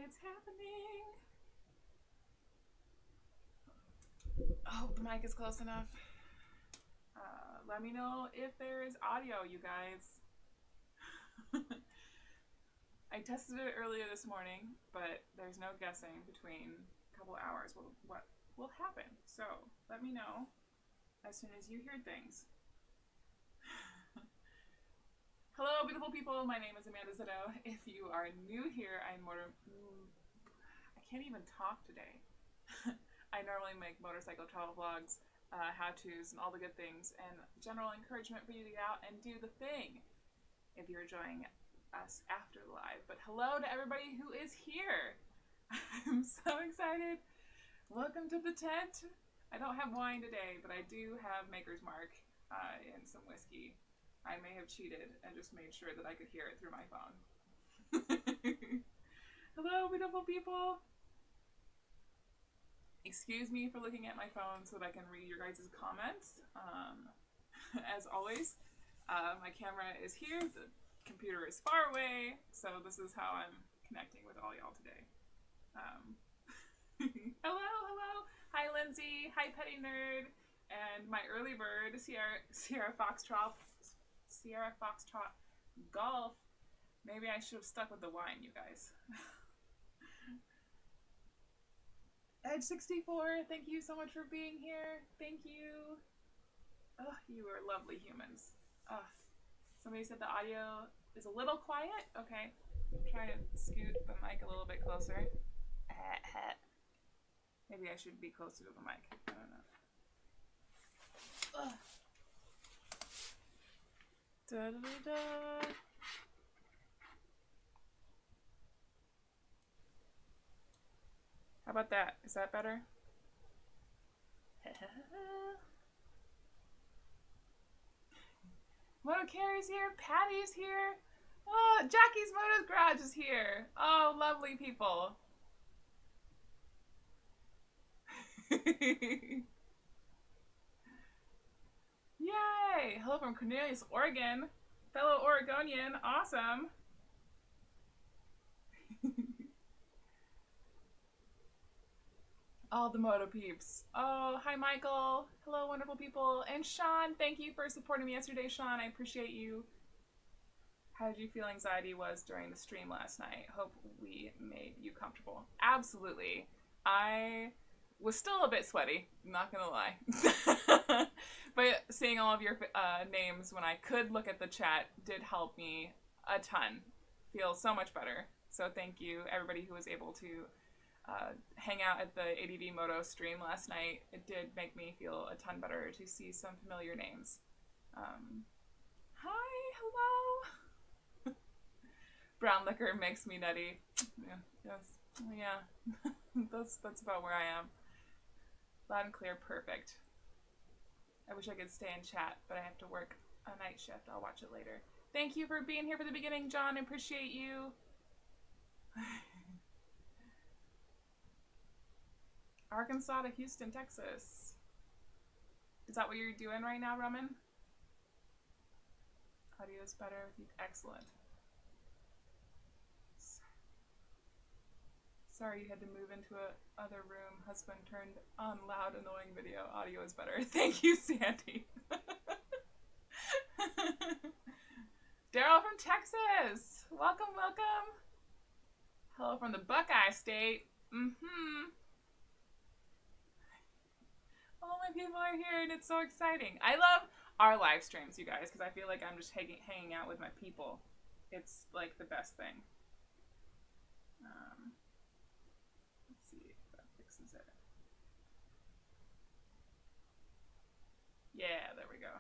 It's happening. I hope the mic is close enough. Let me know if there's audio, you guys. I tested it earlier this morning, but there's no guessing between a couple hours what will happen. So let me know as soon as you hear things. Hello, beautiful people. My name is Amanda Zito. If you are new here, I can't even talk today. I normally make motorcycle travel vlogs, how-tos, and all the good things, and general encouragement for you to get out and do the thing if you're enjoying us after the live. But hello to everybody who is here. I'm so excited. Welcome to the tent. I don't have wine today, but I do have Maker's Mark and some whiskey. I may have cheated and just made sure that I could hear it through my phone. Hello, beautiful people. Excuse me for looking at my phone so that I can read your guys' comments. As always, my camera is here, the computer is far away, so this is how I'm connecting with all y'all today. Hello. Hi, Lindsay. Hi, Petty Nerd. And my early bird, Sierra Foxtrot Golf. Maybe I should have stuck with the wine, you guys. Edge64, thank you so much for being here. Thank you. Oh, you are lovely humans. Oh, somebody said the audio is a little quiet. Okay, try to scoot the mic a little bit closer. Maybe I should be closer to the mic. I don't know. Da-da-da-da. How about that? Is that better? Moto Carrie's here. Patty's here. Oh, Jackie's Moto's Garage is here. Oh, lovely people. Yay! Hello from Cornelius, Oregon. Fellow Oregonian. Awesome. All the Moto peeps. Oh, hi, Michael. Hello, wonderful people. And Sean, thank you for supporting me yesterday, Sean. I appreciate you. How did you feel anxiety was during the stream last night? Hope we made you comfortable. Absolutely. I was still a bit sweaty, not gonna lie. But seeing all of your names when I could look at the chat did help me a ton. Feel so much better. So thank you, everybody who was able to hang out at the ADV Moto stream last night. It did make me feel a ton better to see some familiar names. Hi, hello. Brown liquor makes me nutty. Yeah. That's about where I am. Loud and clear, perfect. I wish I could stay in chat, but I have to work a night shift. I'll watch it later. Thank you for being here for the beginning, John. I appreciate you. Arkansas to Houston, Texas. Is that what you're doing right now, Roman? Audio is better. Excellent. Sorry you had to move into a other room. Husband turned on loud, annoying video. Audio is better. Thank you, Sandy. Daryl from Texas. Welcome. Hello from the Buckeye State. All my people are here and it's so exciting. I love our live streams, you guys, because I feel like I'm just hanging out with my people. It's like the best thing. Let's see if that fixes it. Yeah, there we go.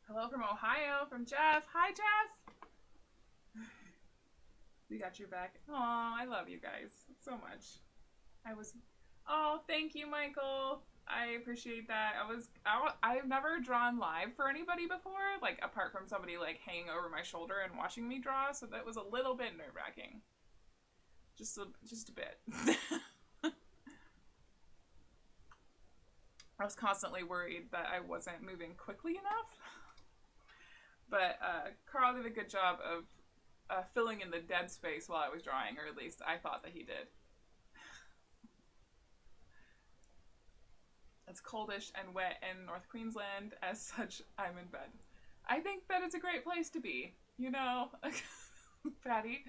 Hello from Ohio, from Jeff. Hi, Jeff. We got your back. Aw, I love you guys so much. Oh, thank you, Michael. I appreciate that. I've never drawn live for anybody before, like apart from somebody like hanging over my shoulder and watching me draw, so that was a little bit nerve-wracking. Just a bit. I was constantly worried that I wasn't moving quickly enough. But Carl did a good job of filling in the dead space while I was drawing, or at least I thought that he did. It's coldish and wet in North Queensland. As such, I'm in bed. I think that it's a great place to be, you know, Patty.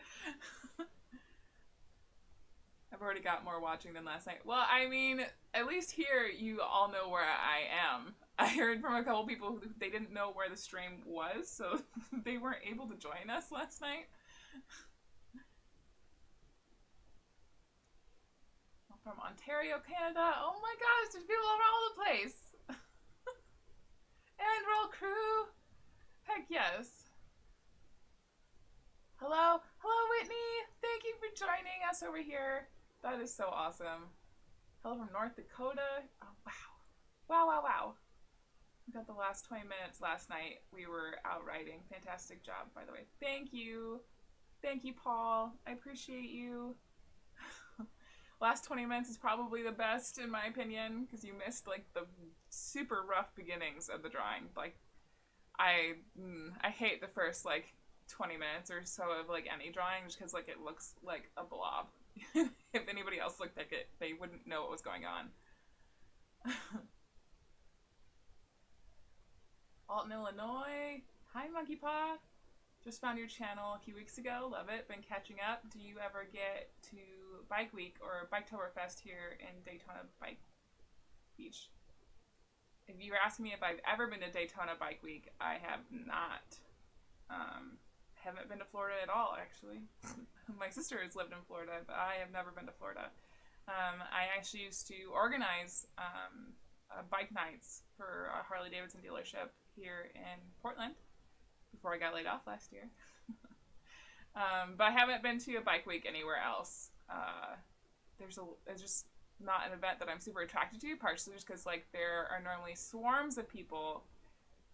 I've already got more watching than last night. Well, I mean, at least here you all know where I am. I heard from a couple people who they didn't know where the stream was, so they weren't able to join us last night. From Ontario, Canada. Oh my gosh, there's people all over the place. And roll crew. Heck yes. Hello. Hello, Whitney. Thank you for joining us over here. That is so awesome. Hello from North Dakota. Oh, wow. Wow, wow, wow. We got the last 20 minutes last night. We were out riding. Fantastic job, by the way. Thank you. Thank you, Paul. I appreciate you. Last 20 minutes is probably the best, in my opinion, because you missed, like, the super rough beginnings of the drawing. Like, I hate the first, like, 20 minutes or so of, like, any drawing, just because, like, it looks like a blob. If anybody else looked like it, they wouldn't know what was going on. Alton, Illinois. Hi, Monkey Paw. Just found your channel a few weeks ago. Love it. Been catching up. Do you ever get to Bike Week or Biketoberfest here in Daytona Bike Beach? If you were asking me if I've ever been to Daytona Bike Week, I have not. Haven't been to Florida at all, actually. My sister has lived in Florida, but I have never been to Florida. I actually used to organize bike nights for a Harley-Davidson dealership here in Portland before I got laid off last year. But I haven't been to a bike week anywhere else. It's just not an event that I'm super attracted to, partially just because like there are normally swarms of people,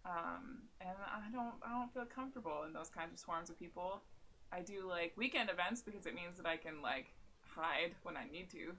and I don't feel comfortable in those kinds of swarms of people. I do like weekend events because it means that I can like hide when I need to.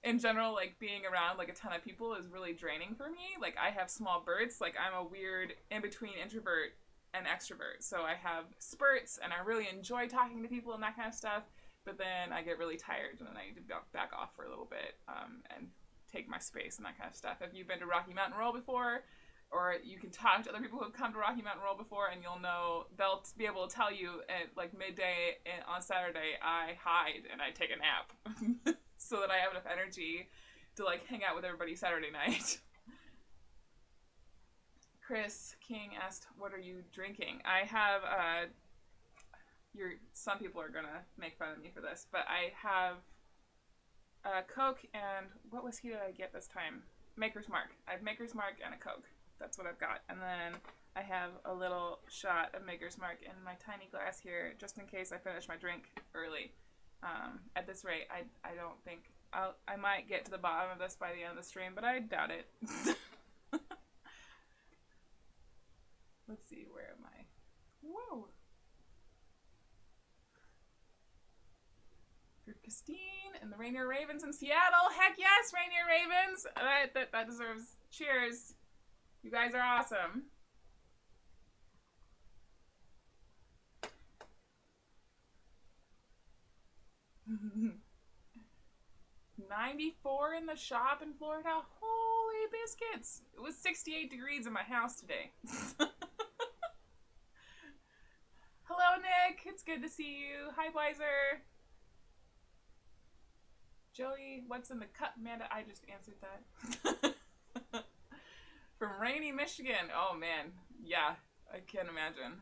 In general, like being around like a ton of people is really draining for me. Like I have small bursts. Like I'm a weird in-between introvert and extrovert. So I have spurts and I really enjoy talking to people and that kind of stuff. But then I get really tired and then I need to back off for a little bit and take my space and that kind of stuff. If you've been to Rocky Mountain Roll before, or you can talk to other people who have come to Rocky Mountain Roll before and you'll know, they'll be able to tell you at like midday on Saturday, I hide and I take a nap. So that I have enough energy to like hang out with everybody Saturday night. Chris King asked, "What are you drinking?" I have some people are gonna make fun of me for this, but I have Coke and what whiskey did I get this time? Maker's Mark. I have Maker's Mark and a Coke. That's what I've got, and then I have a little shot of Maker's Mark in my tiny glass here, just in case I finish my drink early. At this rate, I don't think I might get to the bottom of this by the end of the stream, but I doubt it. Let's see, where am I? Whoa! For Christine and the Rainier Ravens in Seattle. Heck yes, Rainier Ravens! That deserves cheers. You guys are awesome. 94 in the shop in Florida. Holy biscuits! It was 68 degrees in my house today. Hello, Nick. It's good to see you. Hi, Weiser. Joey, what's in the cup, Amanda? I just answered that. From rainy Michigan. Oh, man. Yeah, I can't imagine.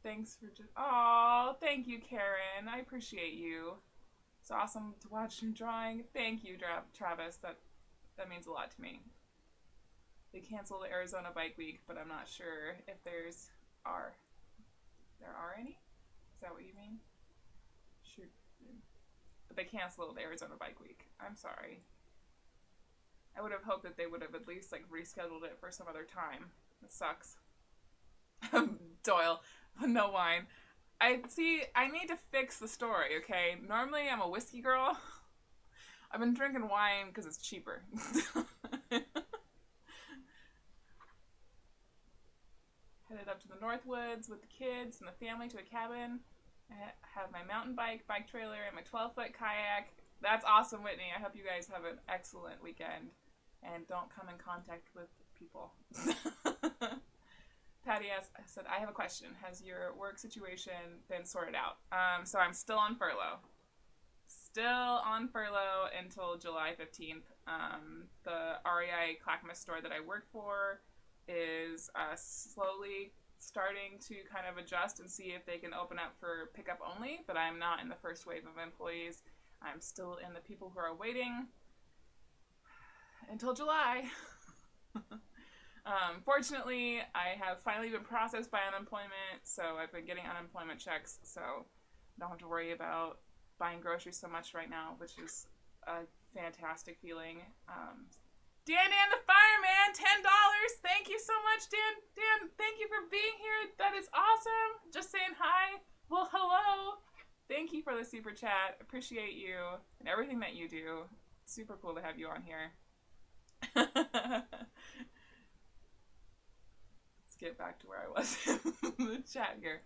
Thanks for just... Oh, thank you, Karen. I appreciate you. It's awesome to watch you drawing. Thank you, Travis. That means a lot to me. They canceled the Arizona Bike Week, but I'm not sure if there are any? Is that what you mean? Shoot. But they canceled the Arizona Bike Week. I'm sorry. I would have hoped that they would have at least like rescheduled it for some other time. It sucks. Doyle, no wine. I need to fix the story, okay? Normally I'm a whiskey girl. I've been drinking wine because it's cheaper. Headed up to the North Woods with the kids and the family to a cabin. I have my mountain bike, bike trailer, and my 12-foot kayak. That's awesome, Whitney. I hope you guys have an excellent weekend. And don't come in contact with people. Patty said, I have a question. Has your work situation been sorted out? So I'm still on furlough. Still on furlough until July 15th. The REI Clackamas store that I work for is slowly starting to kind of adjust and see if they can open up for pickup only, but I'm not in the first wave of employees. I'm still in the people who are waiting until July. Fortunately, I have finally been processed by unemployment, so I've been getting unemployment checks, so I don't have to worry about buying groceries so much right now, which is a fantastic feeling. Dan the fireman, $10. Thank you so much, Dan. Dan, thank you for being here. That is awesome. Just saying hi. Well, hello. Thank you for the super chat. Appreciate you and everything that you do. It's super cool to have you on here. Let's get back to where I was in the chat here.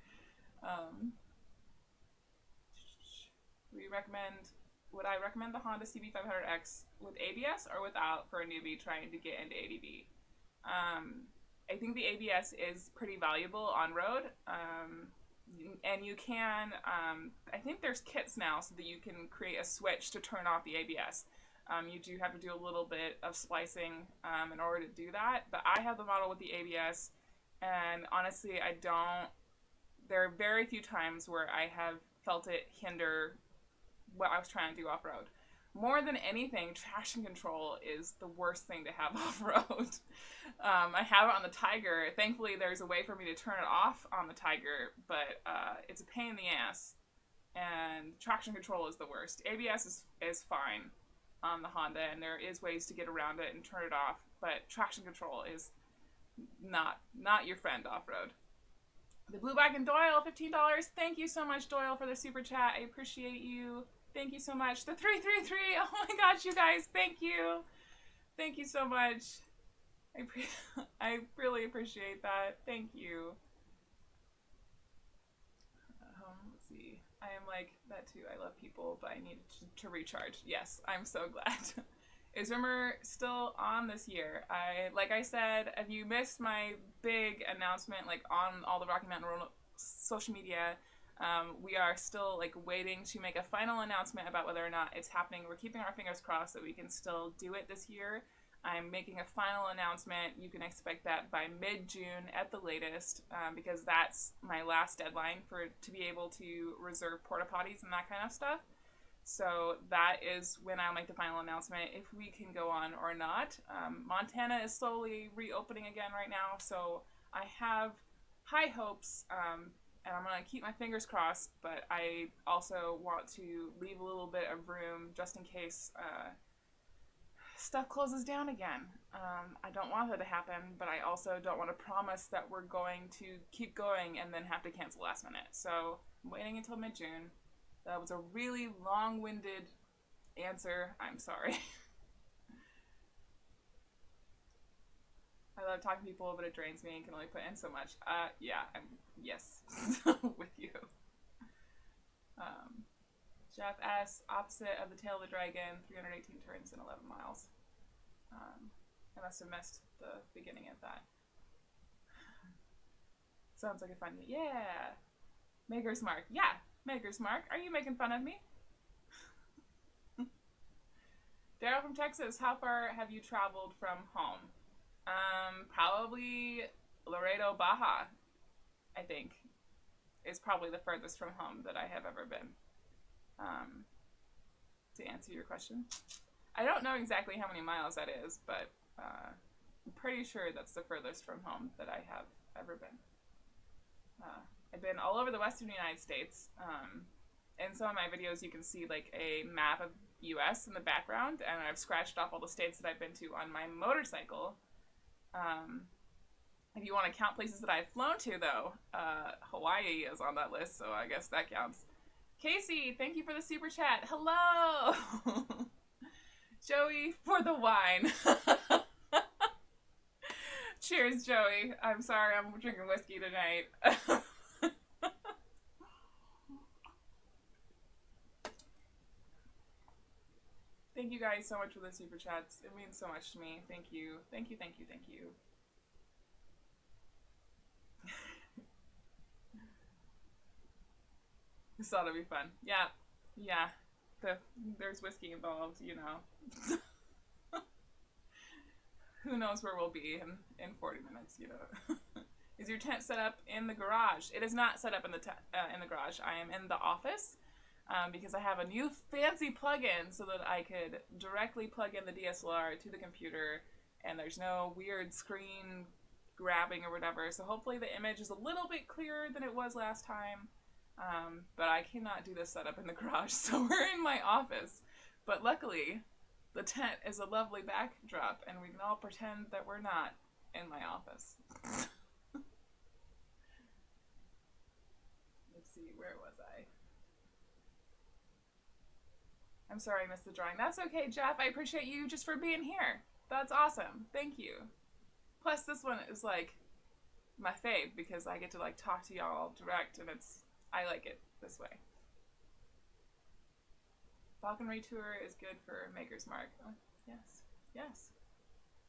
Would I recommend the Honda CB500X with ABS or without for a newbie trying to get into ADV? I think the ABS is pretty valuable on road. And you can, I think there's kits now so that you can create a switch to turn off the ABS. You do have to do a little bit of splicing in order to do that. But I have the model with the ABS, and honestly, there are very few times where I have felt it hinder what I was trying to do off-road. More than anything, traction control is the worst thing to have off-road. I have it on the Tiger. Thankfully, there's a way for me to turn it off on the Tiger, but it's a pain in the ass, and traction control is the worst. ABS is fine on the Honda, and there is ways to get around it and turn it off, but traction control is not your friend off-road. The Blue Bag and Doyle, $15. Thank you so much, Doyle, for the super chat. I appreciate you. Thank you so much. The 333. Oh my gosh, you guys. Thank you. Thank you so much. I really appreciate that. Thank you. Let's see. I am like that too. I love people, but I need to recharge. Yes, I'm so glad. Is Rimmer still on this year? Like I said, if you missed my big announcement, like on all the Rocky Mountain Road social media, we are still like waiting to make a final announcement about whether or not it's happening. We're keeping our fingers crossed that we can still do it this year. I'm making a final announcement. You can expect that by mid-June at the latest, because that's my last deadline to be able to reserve porta potties and that kind of stuff. So that is when I'll make the final announcement if we can go on or not. Montana is slowly reopening again right now, so I have high hopes, and I'm going to keep my fingers crossed, but I also want to leave a little bit of room just in case stuff closes down again. I don't want that to happen, but I also don't want to promise that we're going to keep going and then have to cancel last minute. So I'm waiting until mid-June. That was a really long-winded answer. I'm sorry. I love talking to people, but it drains me and can only put in so much. Yeah, yes, with you. Jeff S., opposite of the tail of the dragon, 318 turns and 11 miles. I must have missed the beginning of that. Sounds like a fun, yeah. Maker's Mark, yeah. Maker's Mark, are you making fun of me? Daryl from Texas, how far have you traveled from home? Probably Laredo, Baja, I think, is probably the furthest from home that I have ever been. To answer your question, I don't know exactly how many miles that is, but I'm pretty sure that's the furthest from home that I have ever been. I've been all over the western United States. In some of my videos, you can see like a map of U.S. in the background, and I've scratched off all the states that I've been to on my motorcycle. If you want to count places that I've flown to, though, Hawaii is on that list, so I guess that counts. Casey, thank you for the super chat. Hello! Joey, for the wine. Cheers, Joey. I'm sorry I'm drinking whiskey tonight. Thank you guys so much for the super chats. It means so much to me. Thank you. Thank you, thank you, thank you. This ought to be fun. Yeah. Yeah. There's whiskey involved, you know. Who knows where we'll be in 40 minutes, you know. Is your tent set up in the garage? It is not set up in the garage. I am in the office because I have a new fancy plug-in so that I could directly plug in the DSLR to the computer and there's no weird screen grabbing or whatever. So hopefully the image is a little bit clearer than it was last time. But I cannot do this setup in the garage, so we're in my office. But luckily, the tent is a lovely backdrop, and we can all pretend that we're not in my office. Let's see, where was I? I'm sorry I missed the drawing. That's okay, Jeff. I appreciate you just for being here. That's awesome. Thank you. Plus, this one is like my fave because I get to like talk to y'all direct, and I like it this way. Falconry Tour is good for Maker's Mark. Oh, yes. Yes.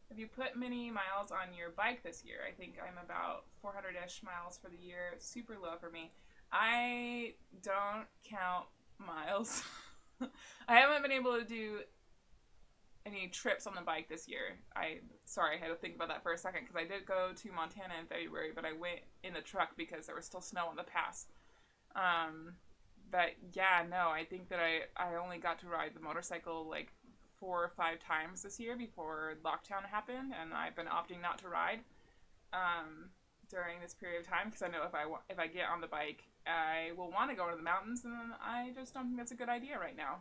Have you put many miles on your bike this year? I think I'm about 400-ish miles for the year. It's super low for me. I don't count miles. I haven't been able to do any trips on the bike this year. Sorry, I had to think about that for a second because I did go to Montana in February, but I went in the truck because there was still snow on the pass. But yeah, no, I think that I only got to ride the motorcycle like 4 or 5 times this year before lockdown happened, and I've been opting not to ride during this period of time because I know if I get on the bike, I will want to go to the mountains, and I just don't think that's a good idea right now.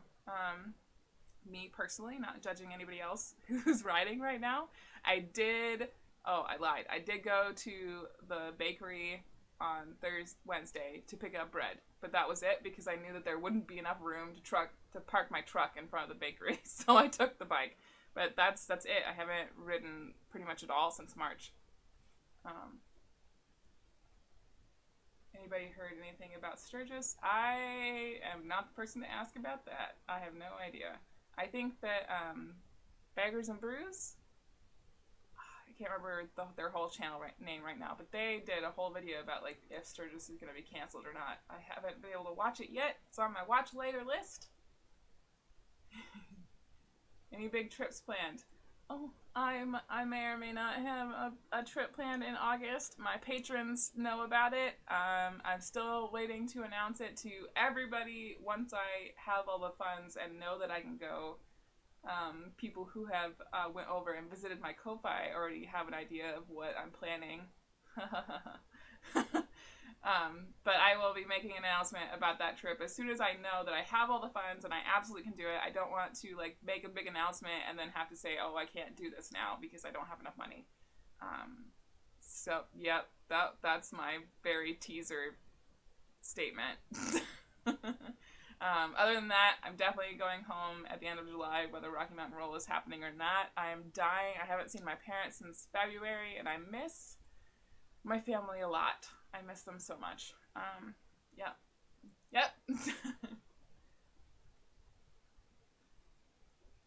Me personally, not judging anybody else who's riding right now. I lied. I did go to the bakery on Wednesday to pick up bread, but that was it because I knew that there wouldn't be enough room to park my truck in front of the bakery, so I took the bike. But that's it. I haven't ridden pretty much at all since March. Anybody heard anything about Sturgis? I am not the person to ask about that. I have no idea. I think that Baggers and Brews, I can't remember their whole channel name right now, but they did a whole video about like if Sturgis is going to be canceled or not. I haven't been able to watch it yet. It's on my watch later list. Any big trips planned? Oh, I may or may not have a trip planned in August. My patrons know about it. I'm still waiting to announce it to everybody once I have all the funds and know that I can go. People who have went over and visited my Ko-Fi already have an idea of what I'm planning. But I will be making an announcement about that trip as soon as I know that I have all the funds and I absolutely can do it. I don't want to like make a big announcement and then have to say, oh, I can't do this now because I don't have enough money. So, yep, that's my very teaser statement. Other than that, I'm definitely going home at the end of July, whether Rocky Mountain Roll is happening or not. I am dying. I haven't seen my parents since February, and I miss my family a lot. I miss them so much. Yep.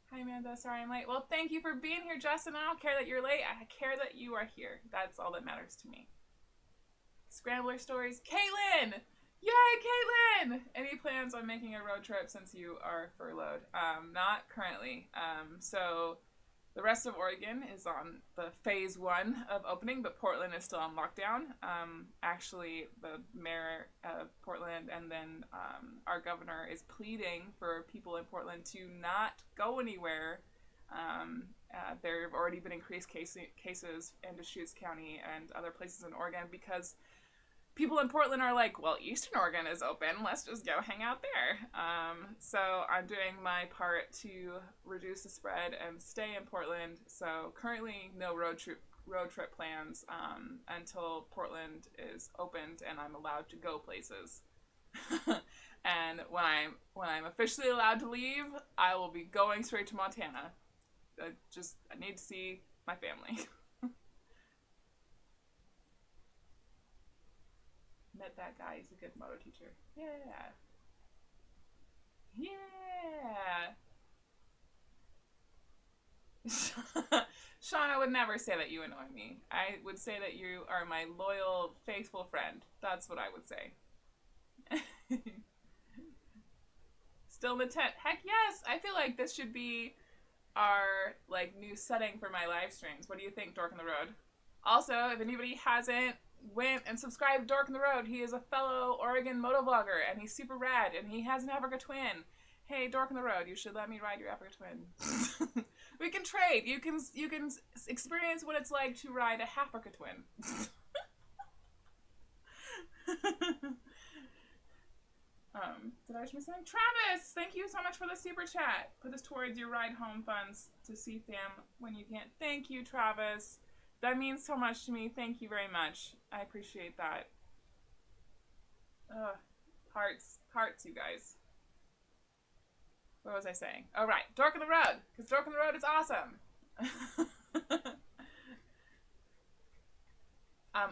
Hi, Amanda. Sorry I'm late. Well, thank you for being here, Justin. I don't care that you're late. I care that you are here. That's all that matters to me. Scrambler stories. Caitlin! Yay, Caitlin! Any plans on making a road trip since you are furloughed? Not currently. So the rest of Oregon is on the phase 1 of opening, but Portland is still on lockdown. Actually, the mayor of Portland and then our governor is pleading for people in Portland to not go anywhere. There have already been increased cases in Deschutes County and other places in Oregon because people in Portland are like, well, Eastern Oregon is open. Let's just go hang out there. So I'm doing my part to reduce the spread and stay in Portland. So currently no road trip plans until Portland is opened and I'm allowed to go places. And when I'm officially allowed to leave, I will be going straight to Montana. I need to see my family. Met that guy. He's a good moto teacher. Yeah. Yeah. Sean, I would never say that you annoy me. I would say that you are my loyal, faithful friend. That's what I would say. Still in the tent. Heck yes! I feel like this should be our like new setting for my live streams. What do you think, Dork on the Road? Also, if anybody hasn't went and subscribed to Dork on the Road, he is a fellow Oregon motovlogger and he's super rad and he has an Africa twin. Hey, Dork on the Road, you should let me ride your Africa twin. We can trade. You can experience what it's like to ride a Africa twin. Did I just miss something? Travis, thank you so much for the super chat. Put this towards your ride home funds to see fam when you can't. Thank you, Travis. That means so much to me. Thank you very much. I appreciate that. Hearts, you guys. What was I saying? Oh, right. Dork on the Road. Because Dork on the Road is awesome.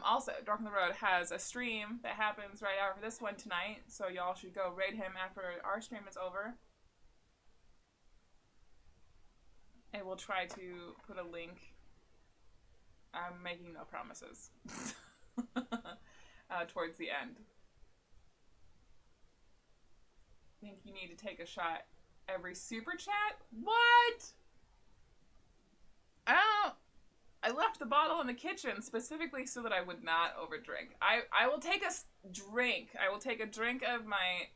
Also, Dork on the Road has a stream that happens right after this one tonight. So y'all should go raid him after our stream is over. And we'll try to put a link. I'm making no promises. Towards the end. I think you need to take a shot every super chat? What? I left the bottle in the kitchen specifically so that I would not overdrink. I will take a drink. I will take a drink of my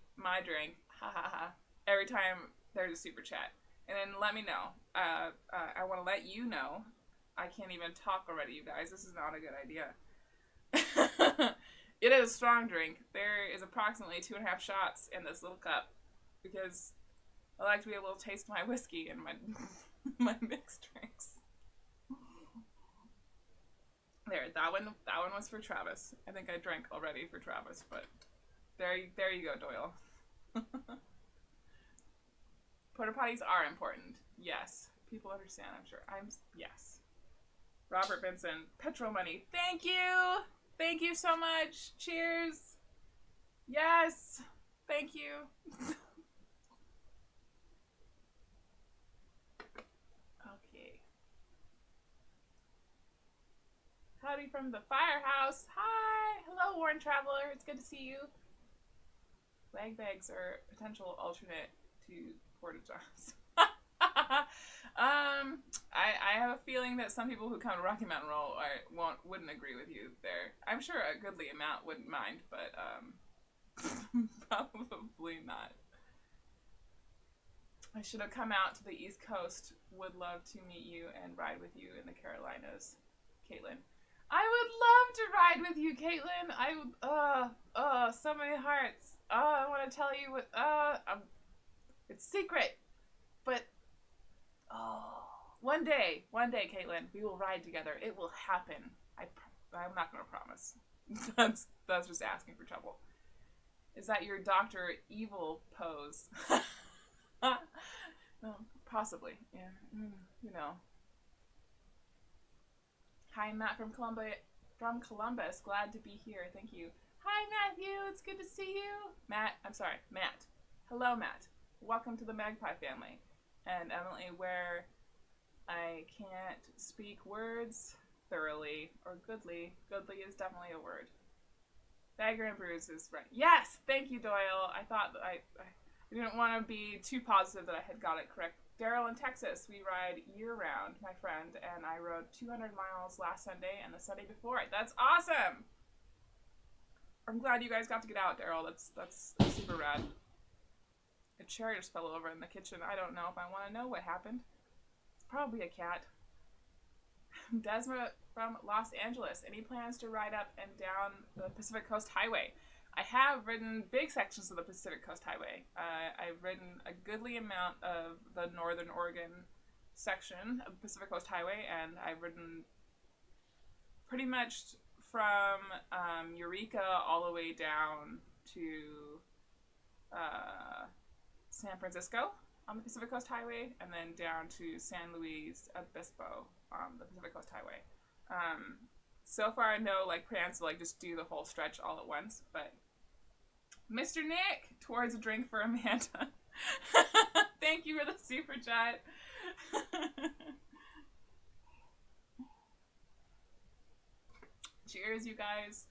drink. Ha ha ha. Every time there's a super chat. And then let me know. I want to let you know. I can't even talk already, you guys. This is not a good idea. It is a strong drink. There is approximately 2.5 shots in this little cup. Because I like to be able to taste my whiskey and my mixed drinks. There, that one was for Travis. I think I drank already for Travis, but there you go, Doyle. Porta potties are important. Yes. People understand, I'm sure. Yes. Robert Benson, petrol money. Thank you! Thank you so much. Cheers. Yes. Thank you. Okay. Howdy from the firehouse. Hi. Hello, Warren Traveler. It's good to see you. Lag bags are a potential alternate to porta johns. I have a feeling that some people who come to Rocky Mountain Roll wouldn't agree with you there. I'm sure a goodly amount wouldn't mind, but probably not. I should have come out to the East Coast. Would love to meet you and ride with you in the Carolinas, Caitlin. I would love to ride with you, Caitlin. I would, so many hearts. I want to tell you what, it's secret, but, one day, Caitlin, we will ride together. It will happen. I'm not going to promise. That's just asking for trouble. Is that your Dr. Evil pose? No, possibly. Yeah, you know. Hi, Matt from Columbus. Glad to be here. Thank you. Hi, Matthew. It's good to see you. Matt. Hello, Matt. Welcome to the Magpie family. And Emily, where I can't speak words thoroughly or goodly. Goodly is definitely a word. Bagger and Bruise is right. Yes! Thank you, Doyle. I thought that I didn't want to be too positive that I had got it correct. Daryl in Texas, we ride year-round, my friend, and I rode 200 miles last Sunday and the Sunday before it. That's awesome! I'm glad you guys got to get out, Daryl. That's super rad. A chair just fell over in the kitchen. I don't know if I want to know what happened. It's probably a cat. Desma from Los Angeles. Any plans to ride up and down the Pacific Coast Highway? I have ridden big sections of the Pacific Coast Highway. I've ridden a goodly amount of the Northern Oregon section of the Pacific Coast Highway, and I've ridden pretty much from Eureka all the way down to San Francisco on the Pacific Coast Highway, and then down to San Luis Obispo on the Pacific Coast Highway. So far, I know like plans to like just do the whole stretch all at once. But Mr. Nick, towards a drink for Amanda. Thank you for the super chat. Cheers, you guys.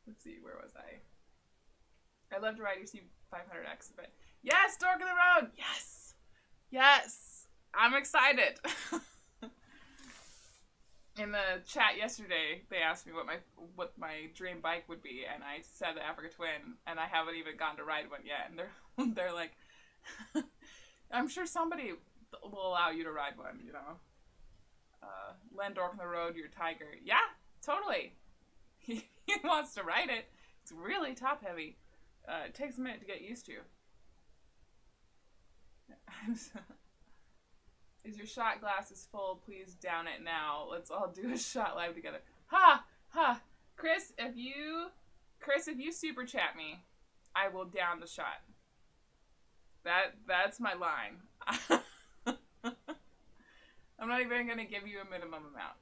Let's see, where was I? I love to ride your C500X, but yes, Dork of the Road. Yes, yes, I'm excited. In the chat yesterday, they asked me what my dream bike would be, and I said the Africa Twin, and I haven't even gotten to ride one yet. And they're like, I'm sure somebody will allow you to ride one, you know. Len Dork on the Road, your tiger. Yeah, totally. He wants to ride it. It's really top heavy. It takes a minute to get used to. Is your shot glasses full? Please down it now. Let's all do a shot live together. Ha! Ha! Chris, if you super chat me, I will down the shot. That's my line. I'm not even gonna give you a minimum amount.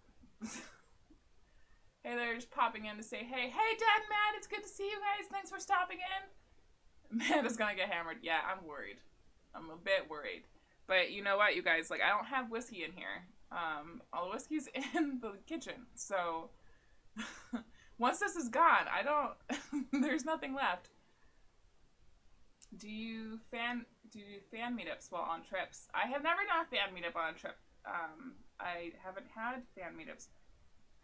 Hey there, just popping in to say, hey, Dad, Matt, it's good to see you guys. Thanks for stopping in. Matt is gonna get hammered. Yeah, I'm worried. I'm a bit worried. But you know what, you guys, like, I don't have whiskey in here. All the whiskey's in the kitchen. So, once this is gone, there's nothing left. Do you fan meetups while on trips? I have never done a fan meetup on a trip. I haven't had fan meetups.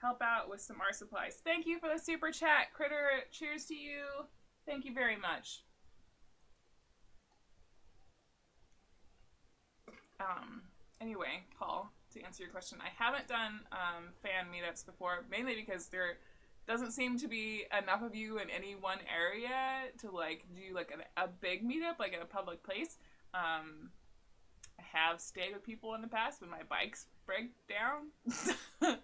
Help out with some art supplies. Thank you for the super chat, Critter. Cheers to you. Thank you very much. Anyway, Paul, to answer your question, I haven't done fan meetups before, mainly because there doesn't seem to be enough of you in any one area to like do like a big meetup like at a public place. I have stayed with people in the past when my bikes break down. I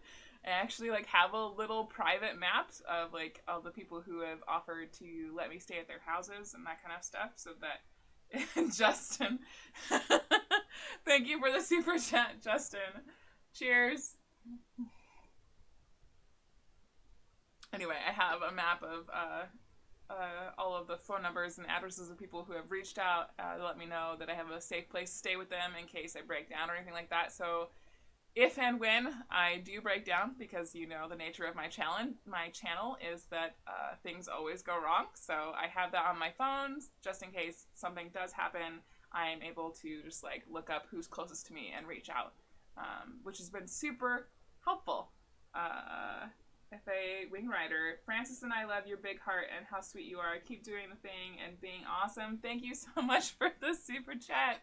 actually like have a little private maps of like all the people who have offered to let me stay at their houses and that kind of stuff, so that Justin, thank you for the super chat, Justin. Cheers. Anyway, I have a map of all of the phone numbers and addresses of people who have reached out to let me know that I have a safe place to stay with them in case I break down or anything like that. So if and when I do break down, because you know the nature of my channel is that things always go wrong. So I have that on my phone just in case something does happen. I'm able to just like look up who's closest to me and reach out, which has been super helpful. FA Wing Rider, Francis and I love your big heart and how sweet you are. Keep doing the thing and being awesome. Thank you so much for the super chat.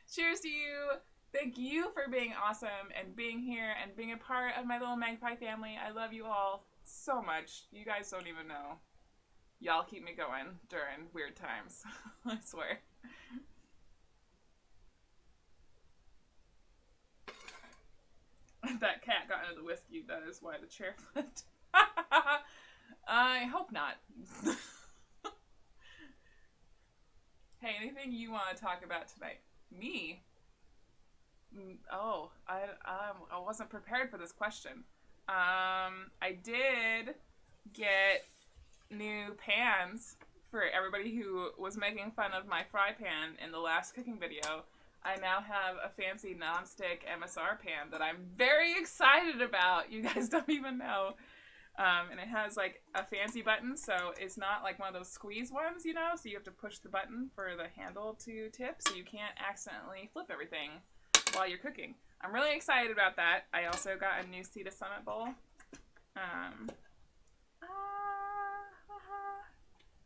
Cheers to you. Thank you for being awesome and being here and being a part of my little Magpie family. I love you all so much. You guys don't even know. Y'all keep me going during weird times. I swear. That cat got into the whiskey. That is why the chair flipped. I hope not. Hey, anything you want to talk about tonight? Me? Oh, I wasn't prepared for this question. I did get new pans for everybody who was making fun of my fry pan in the last cooking video. I now have a fancy non-stick MSR pan that I'm very excited about. You guys don't even know. And it has like a fancy button, so it's not like one of those squeeze ones, you know? So you have to push the button for the handle to tip, so you can't accidentally flip everything while you're cooking. I'm really excited about that. I also got a new Cedar Summit bowl.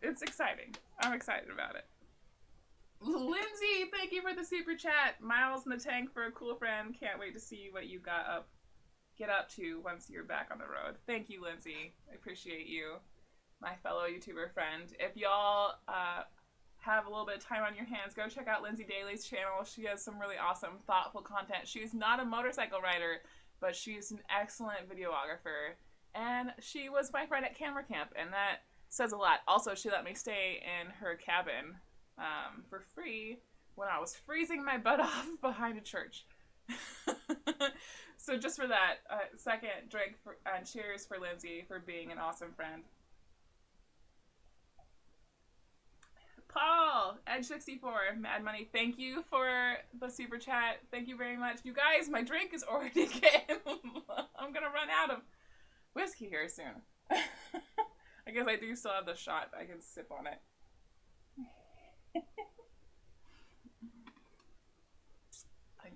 It's exciting. I'm excited about it. Lindsay, thank you for the super chat. Miles in the tank for a cool friend. Can't wait to see what you get up to once you're back on the road. Thank you, Lindsay. I appreciate you, my fellow YouTuber friend. If y'all have a little bit of time on your hands, go check out Lindsay Daly's channel. She has some really awesome, thoughtful content. She's not a motorcycle rider, but she's an excellent videographer. And she was my friend at camera camp, and that says a lot. Also, she let me stay in her cabin for free when I was freezing my butt off behind a church. So just for that, second drink for, and cheers for Lindsay for being an awesome friend. Paul, Edge64, Mad Money, thank you for the super chat. Thank you very much. You guys, my drink is already getting... I'm gonna run out of whiskey here soon. I guess I do still have the shot. I can sip on it.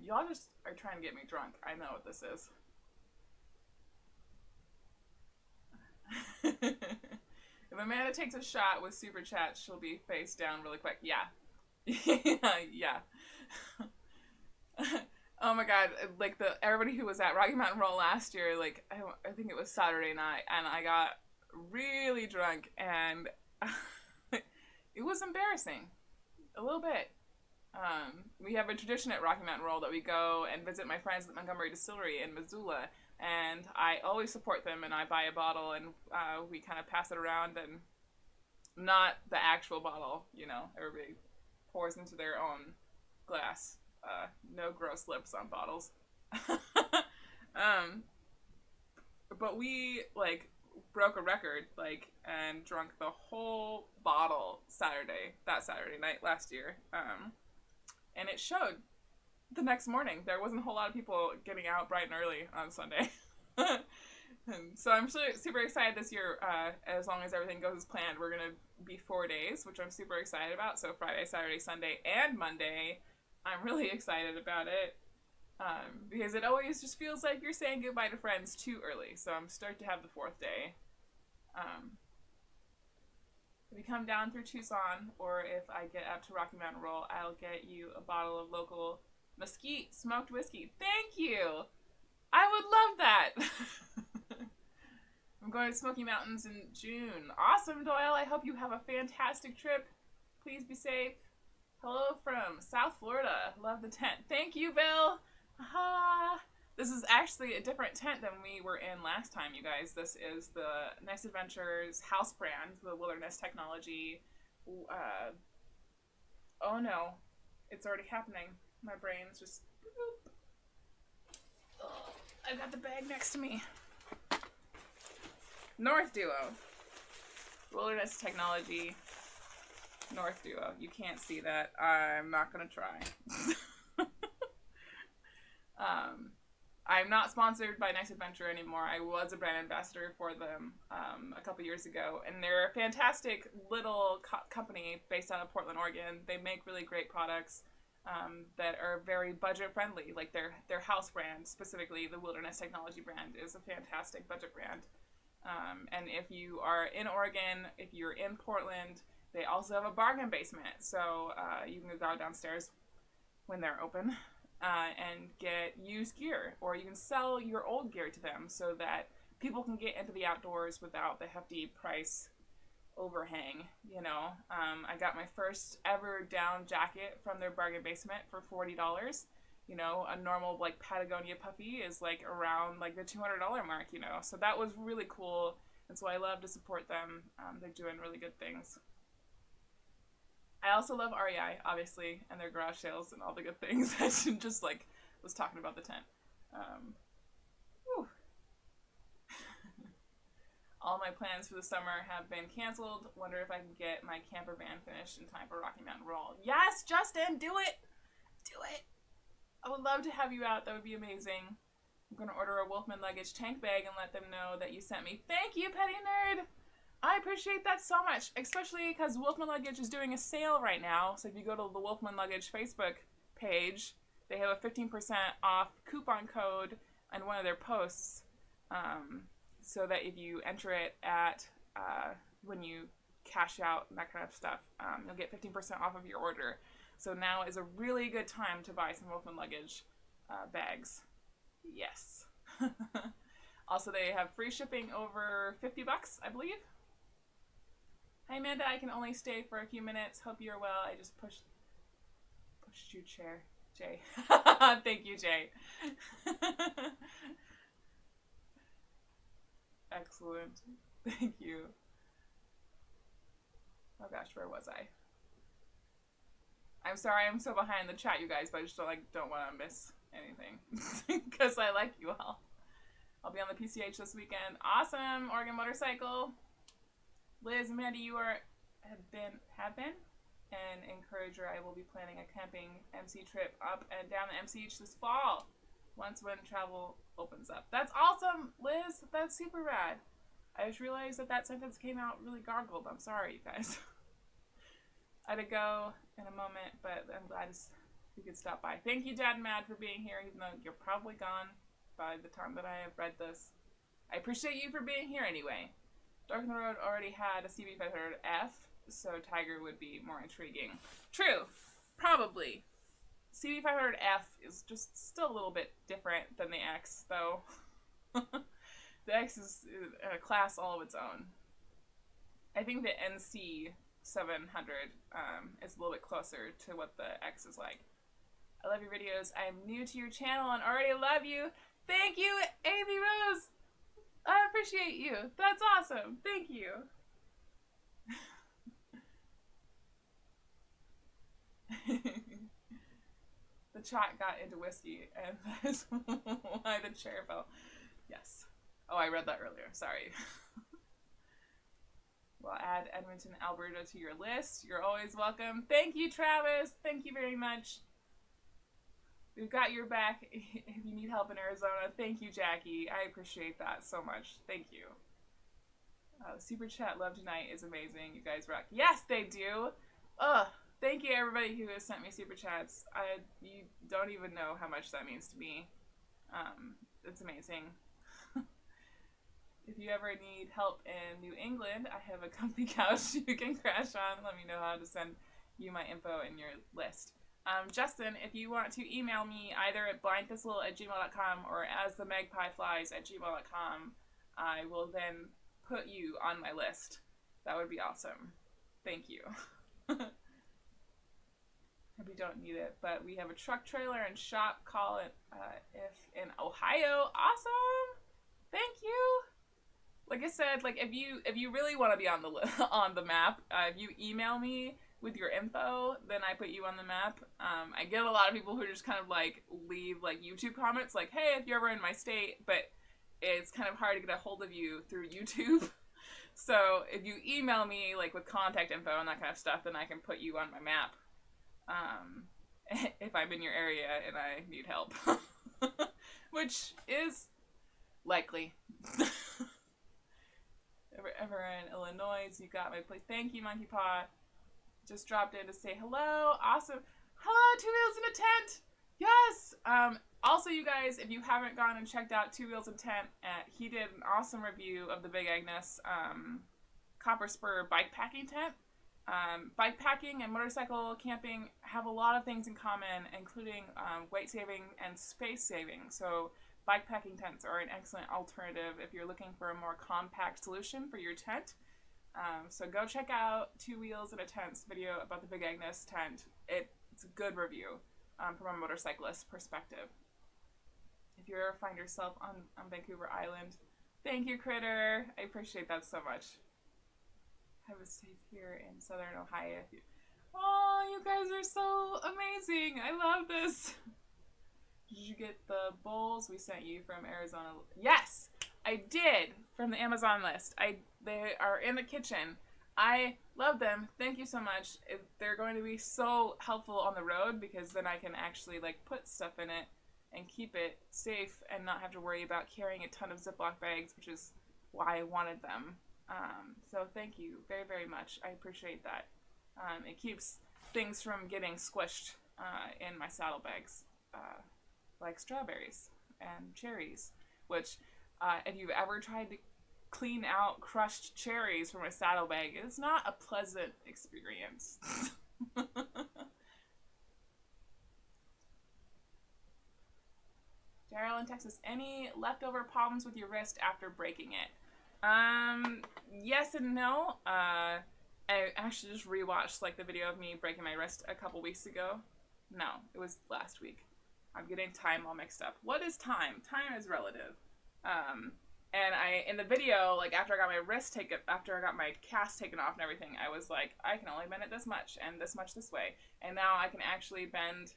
Y'all just are trying to get me drunk. I know what this is. If Amanda takes a shot with super chat, she'll be face down really quick. Yeah. Yeah. Oh my god, like everybody who was at Rocky Mountain Roll last year, like I think it was Saturday night, and I got really drunk, and it was embarrassing. A little bit. We have a tradition at Rocky Mountain Roll that we go and visit my friends at Montgomery Distillery in Missoula, and I always support them, and I buy a bottle, and we kind of pass it around, and not the actual bottle, you know, everybody pours into their own glass. No gross lips on bottles. But we, like, broke a record, like, and drunk the whole bottle that Saturday night last year. And it showed the next morning. There wasn't a whole lot of people getting out bright and early on Sunday. And so I'm super excited this year, as long as everything goes as planned. We're going to be 4 days, which I'm super excited about. So Friday, Saturday, Sunday, and Monday. I'm really excited about it. Because it always just feels like you're saying goodbye to friends too early. So I'm stoked to have the 4th day. If you come down through Tucson, or if I get up to Rocky Mountain Roll, I'll get you a bottle of local mesquite smoked whiskey. Thank you! I would love that! I'm going to Smoky Mountains in June. Awesome, Doyle! I hope you have a fantastic trip. Please be safe. Hello from South Florida. Love the tent. Thank you, Bill! Aha! This is actually a different tent than we were in last time, you guys. This is the Nice Adventures house brand, the Wilderness Technology. Oh no, it's already happening. My brain's just... Oh, I've got the bag next to me. North Duo. Wilderness Technology. North Duo. You can't see that. I'm not gonna try. I'm not sponsored by Nice Adventure anymore. I was a brand ambassador for them a couple years ago, and they're a fantastic little company based out of Portland, Oregon. They make really great products that are very budget friendly. Like their house brand, specifically the Wilderness Technology brand, is a fantastic budget brand. And if you are in Oregon, if you're in Portland, they also have a bargain basement, so you can go downstairs when they're open. And get used gear, or you can sell your old gear to them so that people can get into the outdoors without the hefty price overhang, you know. I got my first ever down jacket from their bargain basement for $40. You know, a normal like Patagonia puffy is like around like the $200 mark, you know, so that was really cool, and so I love to support them. They're doing really good things. I also love REI, obviously, and their garage sales and all the good things. I just, like, was talking about the tent. All my plans for the summer have been canceled. Wonder if I can get my camper van finished in time for Rocky Mountain Roll. Yes, Justin, do it! Do it! I would love to have you out. That would be amazing. I'm going to order a Wolfman Luggage tank bag and let them know that you sent me. Thank you, Petty Nerd! I appreciate that so much, especially because Wolfman Luggage is doing a sale right now. So if you go to the Wolfman Luggage Facebook page, they have a 15% off coupon code on one of their posts. So that if you enter it at when you cash out and that kind of stuff, you'll get 15% off of your order. So now is a really good time to buy some Wolfman Luggage bags. Yes. Also, they have free shipping over $50, I believe. Hi Amanda, I can only stay for a few minutes. Hope you're well. I just pushed your chair, Jay. Thank you, Jay. Excellent. Thank you. Oh gosh, where was I? I'm sorry, I'm so behind the chat, you guys, but I just don't want to miss anything because I like you all. I'll be on the PCH this weekend. Awesome, Oregon Motorcycle. Liz, Mandy, you have been an encourager. I will be planning a camping MC trip up and down the MCH this fall once when travel opens up. That's awesome, Liz. That's super rad. I just realized that sentence came out really gargled. I'm sorry, you guys. I had to go in a moment, but I'm glad you could stop by. Thank you, Dad and Mad, for being here, even though you're probably gone by the time that I have read this. I appreciate you for being here anyway. Dark on the Road already had a CB500F, so Tiger would be more intriguing. True. Probably. CB500F is just still a little bit different than the X, though. The X is a class all of its own. I think the NC 700 is a little bit closer to what the X is like. I love your videos. I am new to your channel and already love you. Thank you, Amy Rose. I appreciate you. That's awesome. Thank you. The chat got into whiskey, and that's why the chair fell. Yes. Oh, I read that earlier. Sorry. We'll add Edmonton, Alberta to your list. You're always welcome. Thank you, Travis. Thank you very much. We've got your back if you need help in Arizona. Thank you, Jackie. I appreciate that so much. Thank you. Super Chat Love Tonight is amazing. You guys rock. Yes, they do. Ugh. Thank you, everybody who has sent me Super Chats. You don't even know how much that means to me. It's amazing. If you ever need help in New England, I have a comfy couch you can crash on. Let me know how to send you my info in your list. Justin, if you want to email me either at blindthistle@gmail.com or asthemagpieflies@gmail.com, I will then put you on my list. That would be awesome. Thank you. Hope you don't need it, but we have a truck trailer and shop. Call it if in Ohio. Awesome. Thank you. Like I said, like if you really want to be on the map, if you email me with your info, then I put you on the map. I get a lot of people who just kind of like leave like YouTube comments like, hey, if you're ever in my state, but it's kind of hard to get a hold of you through YouTube. So if you email me like with contact info and that kind of stuff, then I can put you on my map. If I'm in your area and I need help. Which is likely. Ever in Illinois, you got my place. Thank you, Monkey Paw. Just dropped in to say hello. Awesome. Hello, Two Wheels in a Tent. Yes. Also, you guys, if you haven't gone and checked out Two Wheels in a Tent, he did an awesome review of the Big Agnes Copper Spur bike packing tent. Bike packing and motorcycle camping have a lot of things in common, including weight saving and space saving. So bike packing tents are an excellent alternative if you're looking for a more compact solution for your tent. So go check out Two Wheels in a Tent's video about the Big Agnes tent. It's a good review from a motorcyclist perspective. If you ever find yourself on Vancouver Island, thank you, Critter. I appreciate that so much. Have a safe here in Southern Ohio. Oh, you guys are so amazing. I love this. Did you get the bowls we sent you from Arizona? Yes, I did, from the Amazon list. They are in the kitchen. I love them. Thank you so much. They're going to be so helpful on the road because then I can actually like put stuff in it and keep it safe and not have to worry about carrying a ton of Ziploc bags, which is why I wanted them. So thank you very, very much. I appreciate that. It keeps things from getting squished in my saddlebags, like strawberries and cherries, which if you've ever tried to clean out crushed cherries from a saddlebag, it's not a pleasant experience. Daryl in Texas, any leftover problems with your wrist after breaking it? Yes and no. I actually just rewatched like the video of me breaking my wrist a couple weeks ago. No, it was last week. I'm getting time all mixed up. What is time? Time is relative. And in the video, like after I got my cast taken off and everything, I was like, I can only bend it this much and this much this way. And now I can actually bend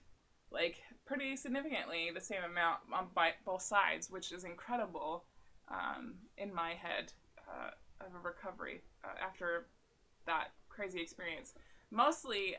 like pretty significantly the same amount on both sides, which is incredible in my head of a recovery after that crazy experience. Mostly,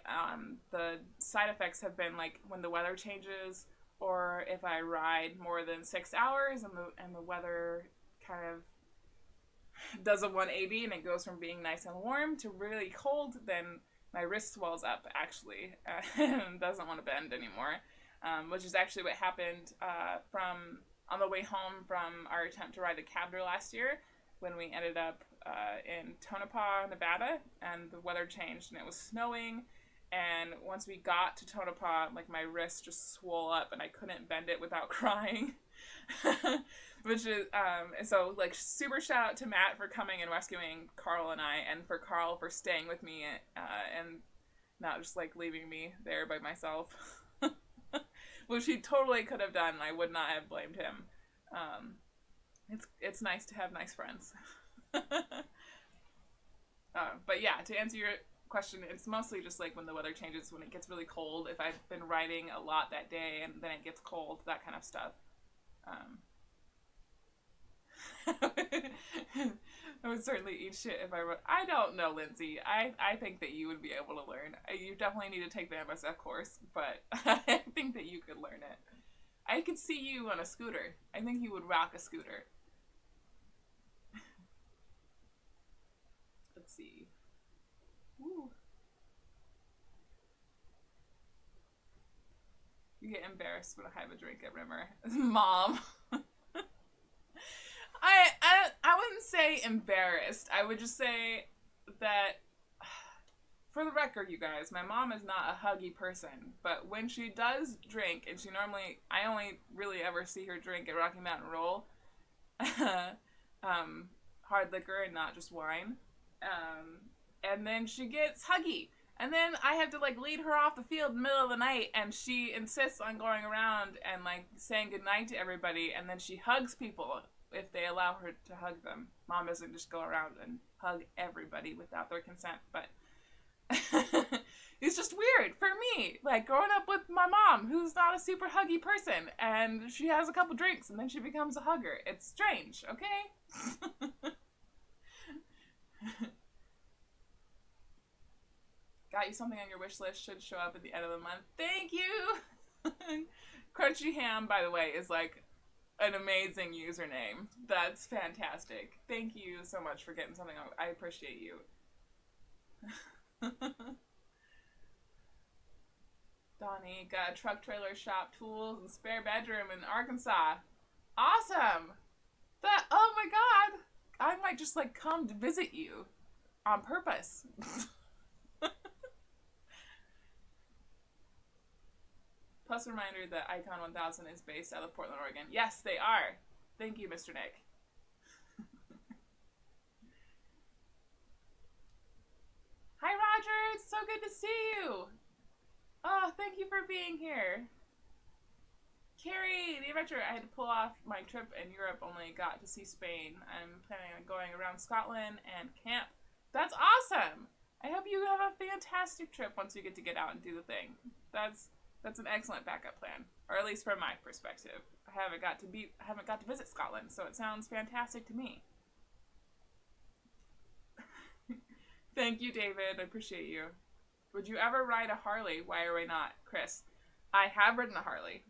the side effects have been like when the weather changes, or if I ride more than 6 hours and the weather kind of does a 180 and it goes from being nice and warm to really cold, then my wrist swells up actually and doesn't want to bend anymore, which is actually what happened from on the way home from our attempt to ride the Cabler last year when we ended up in Tonopah, Nevada, and the weather changed and it was snowing. And once we got to Tonopah, like my wrist just swole up and I couldn't bend it without crying. Which is, so like super shout out to Matt for coming and rescuing Carl and I, and for Carl for staying with me and not just like leaving me there by myself. Which he totally could have done. I would not have blamed him. It's nice to have nice friends. But yeah, to answer your question, it's mostly just like when the weather changes, when it gets really cold, if I've been riding a lot that day and then it gets cold, that kind of stuff. I would certainly eat shit if I wrote. I don't know, Lindsay. I think that you would be able to learn. You definitely need to take the MSF course, but I think that you could learn it. I could see you on a scooter. I think you would rock a scooter. Let's see. Ooh. You get embarrassed when I have a drink at Rimmer. Mom. I wouldn't say embarrassed. I would just say that, for the record, you guys, my mom is not a huggy person, but when she does drink, and I only really ever see her drink at Rocky Mountain Roll, hard liquor and not just wine, and then she gets huggy. And then I have to, like, lead her off the field in the middle of the night, and she insists on going around and, like, saying goodnight to everybody, and then she hugs people if they allow her to hug them. Mom doesn't just go around and hug everybody without their consent, but it's just weird for me, like, growing up with my mom, who's not a super huggy person, and she has a couple drinks, and then she becomes a hugger. It's strange, okay? Got you something on your wish list. Should show up at the end of the month. Thank you! Crunchy Ham, by the way, is like an amazing username. That's fantastic. Thank you so much for getting something on. I appreciate you. Donnie, got a truck trailer shop, tools, and spare bedroom in Arkansas. Awesome! Oh my god! I might just like come to visit you on purpose. Plus reminder that Icon 1000 is based out of Portland, Oregon. Yes, they are. Thank you, Mr. Nick. Hi, Roger. It's so good to see you. Oh, thank you for being here. Carrie, the adventure. I had to pull off my trip in Europe, only got to see Spain. I'm planning on going around Scotland and camp. That's awesome. I hope you have a fantastic trip once you get out and do the thing. That's an excellent backup plan, or at least from my perspective. I haven't got to visit Scotland, so it sounds fantastic to me. Thank you, David. I appreciate you. Would you ever ride a Harley? Why or why not? Chris, I have ridden a Harley.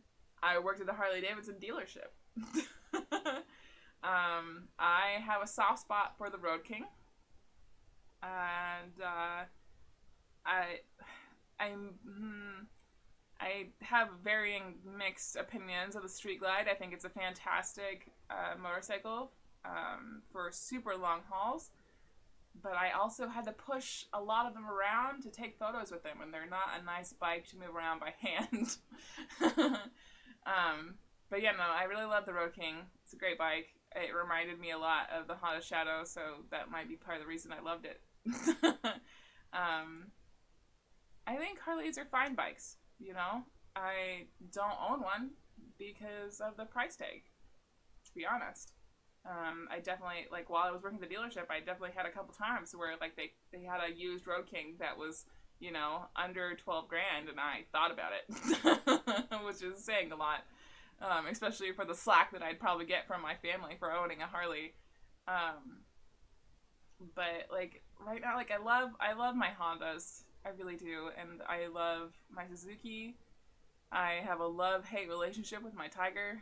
I worked at a Harley-Davidson dealership. I have a soft spot for the Road King, and I have varying mixed opinions of the Street Glide. I think it's a fantastic motorcycle for super long hauls. But I also had to push a lot of them around to take photos with them, and they're not a nice bike to move around by hand. But yeah, no, I really love the Road King. It's a great bike. It reminded me a lot of the Honda Shadow, so that might be part of the reason I loved it. I think Harleys are fine bikes. You know, I don't own one because of the price tag, to be honest. I definitely, like, while I was working at the dealership, I definitely had a couple times where, like, they had a used Road King that was you know, under 12 grand, and I thought about it, which is saying a lot, especially for the slack that I'd probably get from my family for owning a Harley. Um, but like right now, like I love my Hondas, I really do, and I love my Suzuki. I have a love-hate relationship with my Tiger.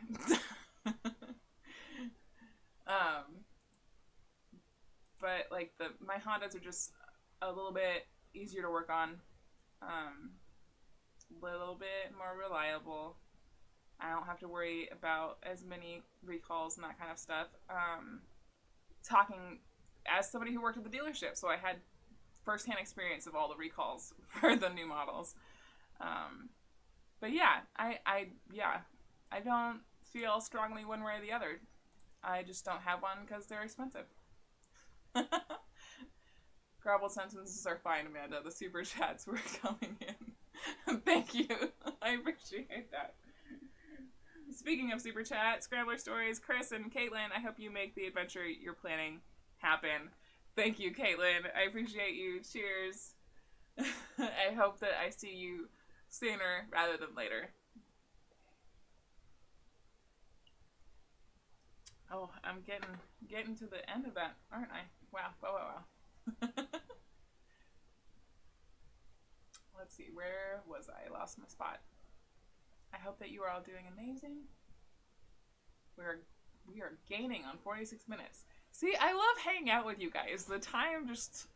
um, but like my Hondas are just a little bit easier to work on, a little bit more reliable. I don't have to worry about as many recalls and that kind of stuff. Talking as somebody who worked at the dealership, so I had firsthand experience of all the recalls for the new models. Um, but yeah, I don't feel strongly one way or the other. I just don't have one because they're expensive. Garbled sentences are fine, Amanda. The super chats were coming in. Thank you. I appreciate that. Speaking of super chat, Scrambler Stories, Chris and Caitlin, I hope you make the adventure you're planning happen. Thank you, Caitlin. I appreciate you. Cheers. I hope that I see you sooner rather than later. Oh, I'm getting to the end of that, aren't I? Wow. Wow. Let's see, where was I? Lost my spot. I hope that you are all doing amazing. We are gaining on 46 minutes. See, I love hanging out with you guys. The time just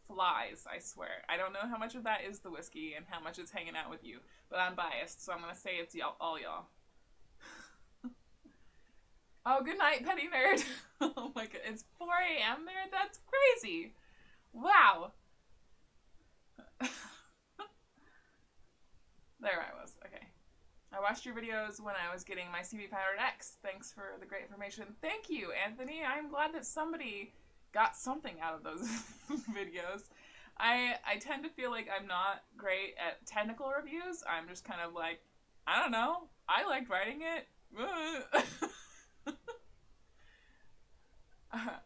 flies, I swear. I don't know how much of that is the whiskey and how much is hanging out with you, but I'm biased, so I'm gonna say it's y'all, all y'all. Oh, good night, petty nerd. Oh my god, it's 4 a.m. there? That's crazy. Wow. There I was. Okay. I watched your videos when I was getting my CB500X. Thanks for the great information. Thank you, Anthony. I'm glad that somebody got something out of those videos. I tend to feel like I'm not great at technical reviews. I'm just kind of like, I don't know. I liked writing it.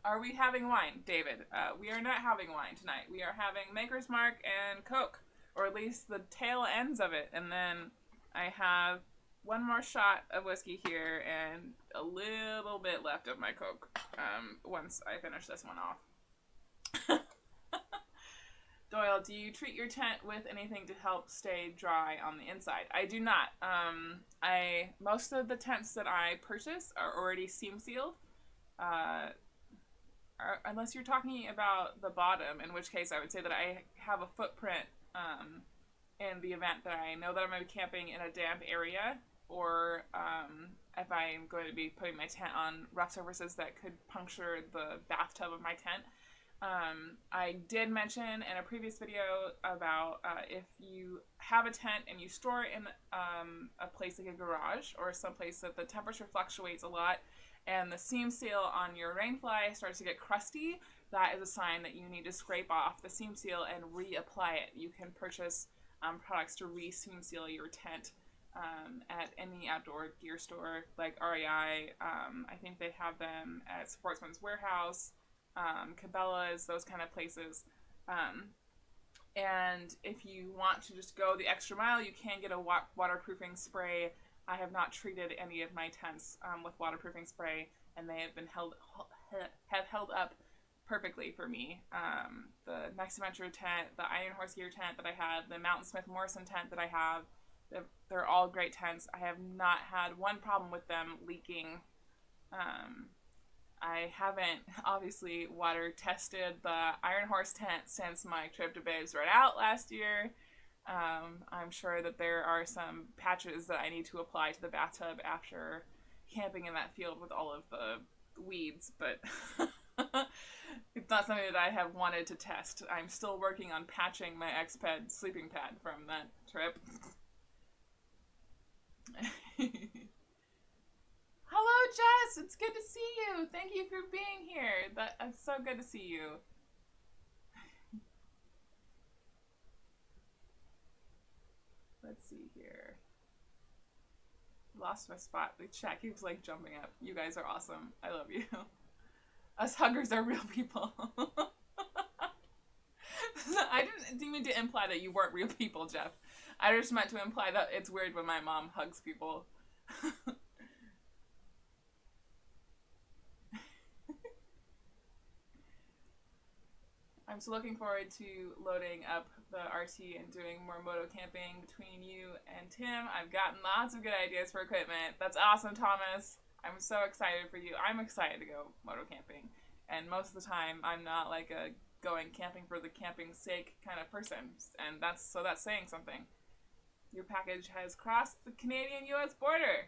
Are we having wine, David? We are not having wine tonight. We are having Maker's Mark and Coke, or at least the tail ends of it. And then I have one more shot of whiskey here and a little bit left of my Coke once I finish this one off. Doyle, do you treat your tent with anything to help stay dry on the inside? I do not. Most of the tents that I purchase are already seam sealed. Unless you're talking about the bottom, in which case I would say that I have a footprint in the event that I know that I'm going to be camping in a damp area, or if I'm going to be putting my tent on rough surfaces that could puncture the bathtub of my tent. I did mention in a previous video about if you have a tent and you store it in a place like a garage or someplace that the temperature fluctuates a lot and the seam seal on your rainfly starts to get crusty, that is a sign that you need to scrape off the seam seal and reapply it. You can purchase products to re-seam seal your tent at any outdoor gear store like REI. I think they have them at Sportsman's Warehouse, Cabela's, those kind of places. And if you want to just go the extra mile, you can get a waterproofing spray. I have not treated any of my tents with waterproofing spray, and they have been held up perfectly for me. The Next Adventure tent, the Iron Horse Gear tent that I have, the Mountain Smith Morrison tent that I have, they're all great tents. I have not had one problem with them leaking. I haven't obviously water tested the Iron Horse tent since my trip to Babes Right Out last year. I'm sure that there are some patches that I need to apply to the bathtub after camping in that field with all of the weeds, but it's not something that I have wanted to test. I'm still working on patching my X-Ped sleeping pad from that trip. Hello, Jess! It's good to see you! Thank you for being here! That's so good to see you. Let's see here. Lost my spot. The chat keeps like jumping up. You guys are awesome. I love you. Us huggers are real people. I didn't didn't mean to imply that you weren't real people, Jeff. I just meant to imply that it's weird when my mom hugs people. I'm so looking forward to loading up the RT and doing more moto camping between you and Tim. I've gotten lots of good ideas for equipment. That's awesome, Thomas. I'm so excited for you. I'm excited to go moto camping. And most of the time, I'm not like a going camping for the camping's sake kind of person. And that's saying something. Your package has crossed the Canadian-US border.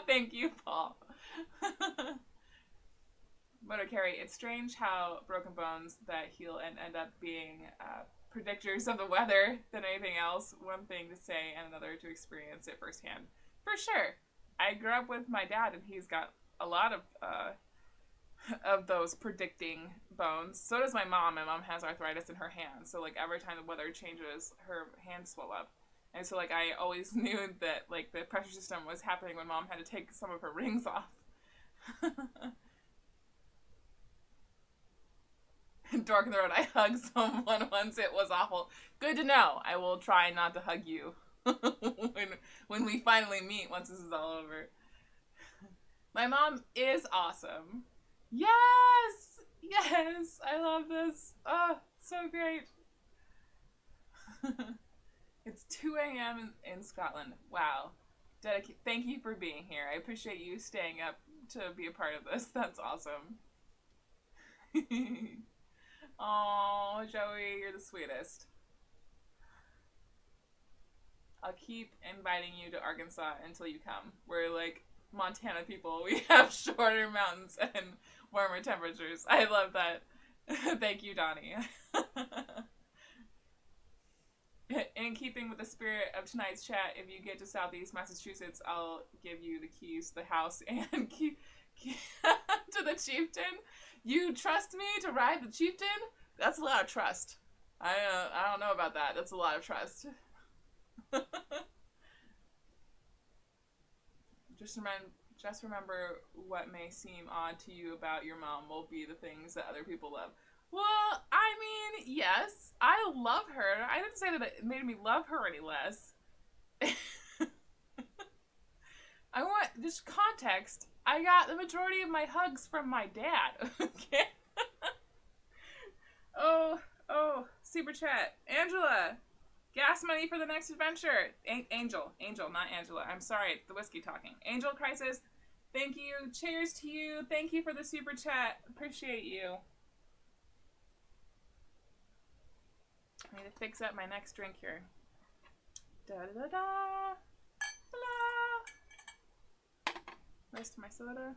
Thank you, Paul. Motor carry. It's strange how broken bones that heal and end up being predictors of the weather than anything else. One thing to say and another to experience it firsthand. For sure. I grew up with my dad, and he's got a lot of those predicting bones. So does my mom. My mom has arthritis in her hands, so like every time the weather changes, her hands swell up. And so like I always knew that like the pressure system was happening when Mom had to take some of her rings off. Dork in the road. I hugged someone once. It was awful. Good to know. I will try not to hug you when we finally meet once this is all over. My mom is awesome. Yes! Yes! I love this. Oh, so great. It's 2 a.m. in Scotland. Wow. Thank you for being here. I appreciate you staying up to be a part of this. That's awesome. Oh, Joey, you're the sweetest. I'll keep inviting you to Arkansas until you come. We're like Montana people. We have shorter mountains and warmer temperatures. I love that. Thank you, Donnie. In keeping with the spirit of tonight's chat, if you get to Southeast Massachusetts, I'll give you the keys to the house and key to the chieftain. You trust me to ride the chieftain? That's a lot of trust. I don't know about that. That's a lot of trust. Just remember what may seem odd to you about your mom will be the things that other people love. Well, I mean, yes, I love her. I didn't say that it made me love her any less. I want just context. I got the majority of my hugs from my dad. Okay. Oh, super chat. Angela, gas money for the next adventure. Angel, not Angela. I'm sorry, it's the whiskey talking. Angel Crisis, thank you. Cheers to you. Thank you for the super chat. Appreciate you. I need to fix up my next drink here. Da-da-da-da. Hello. Rest of my soda.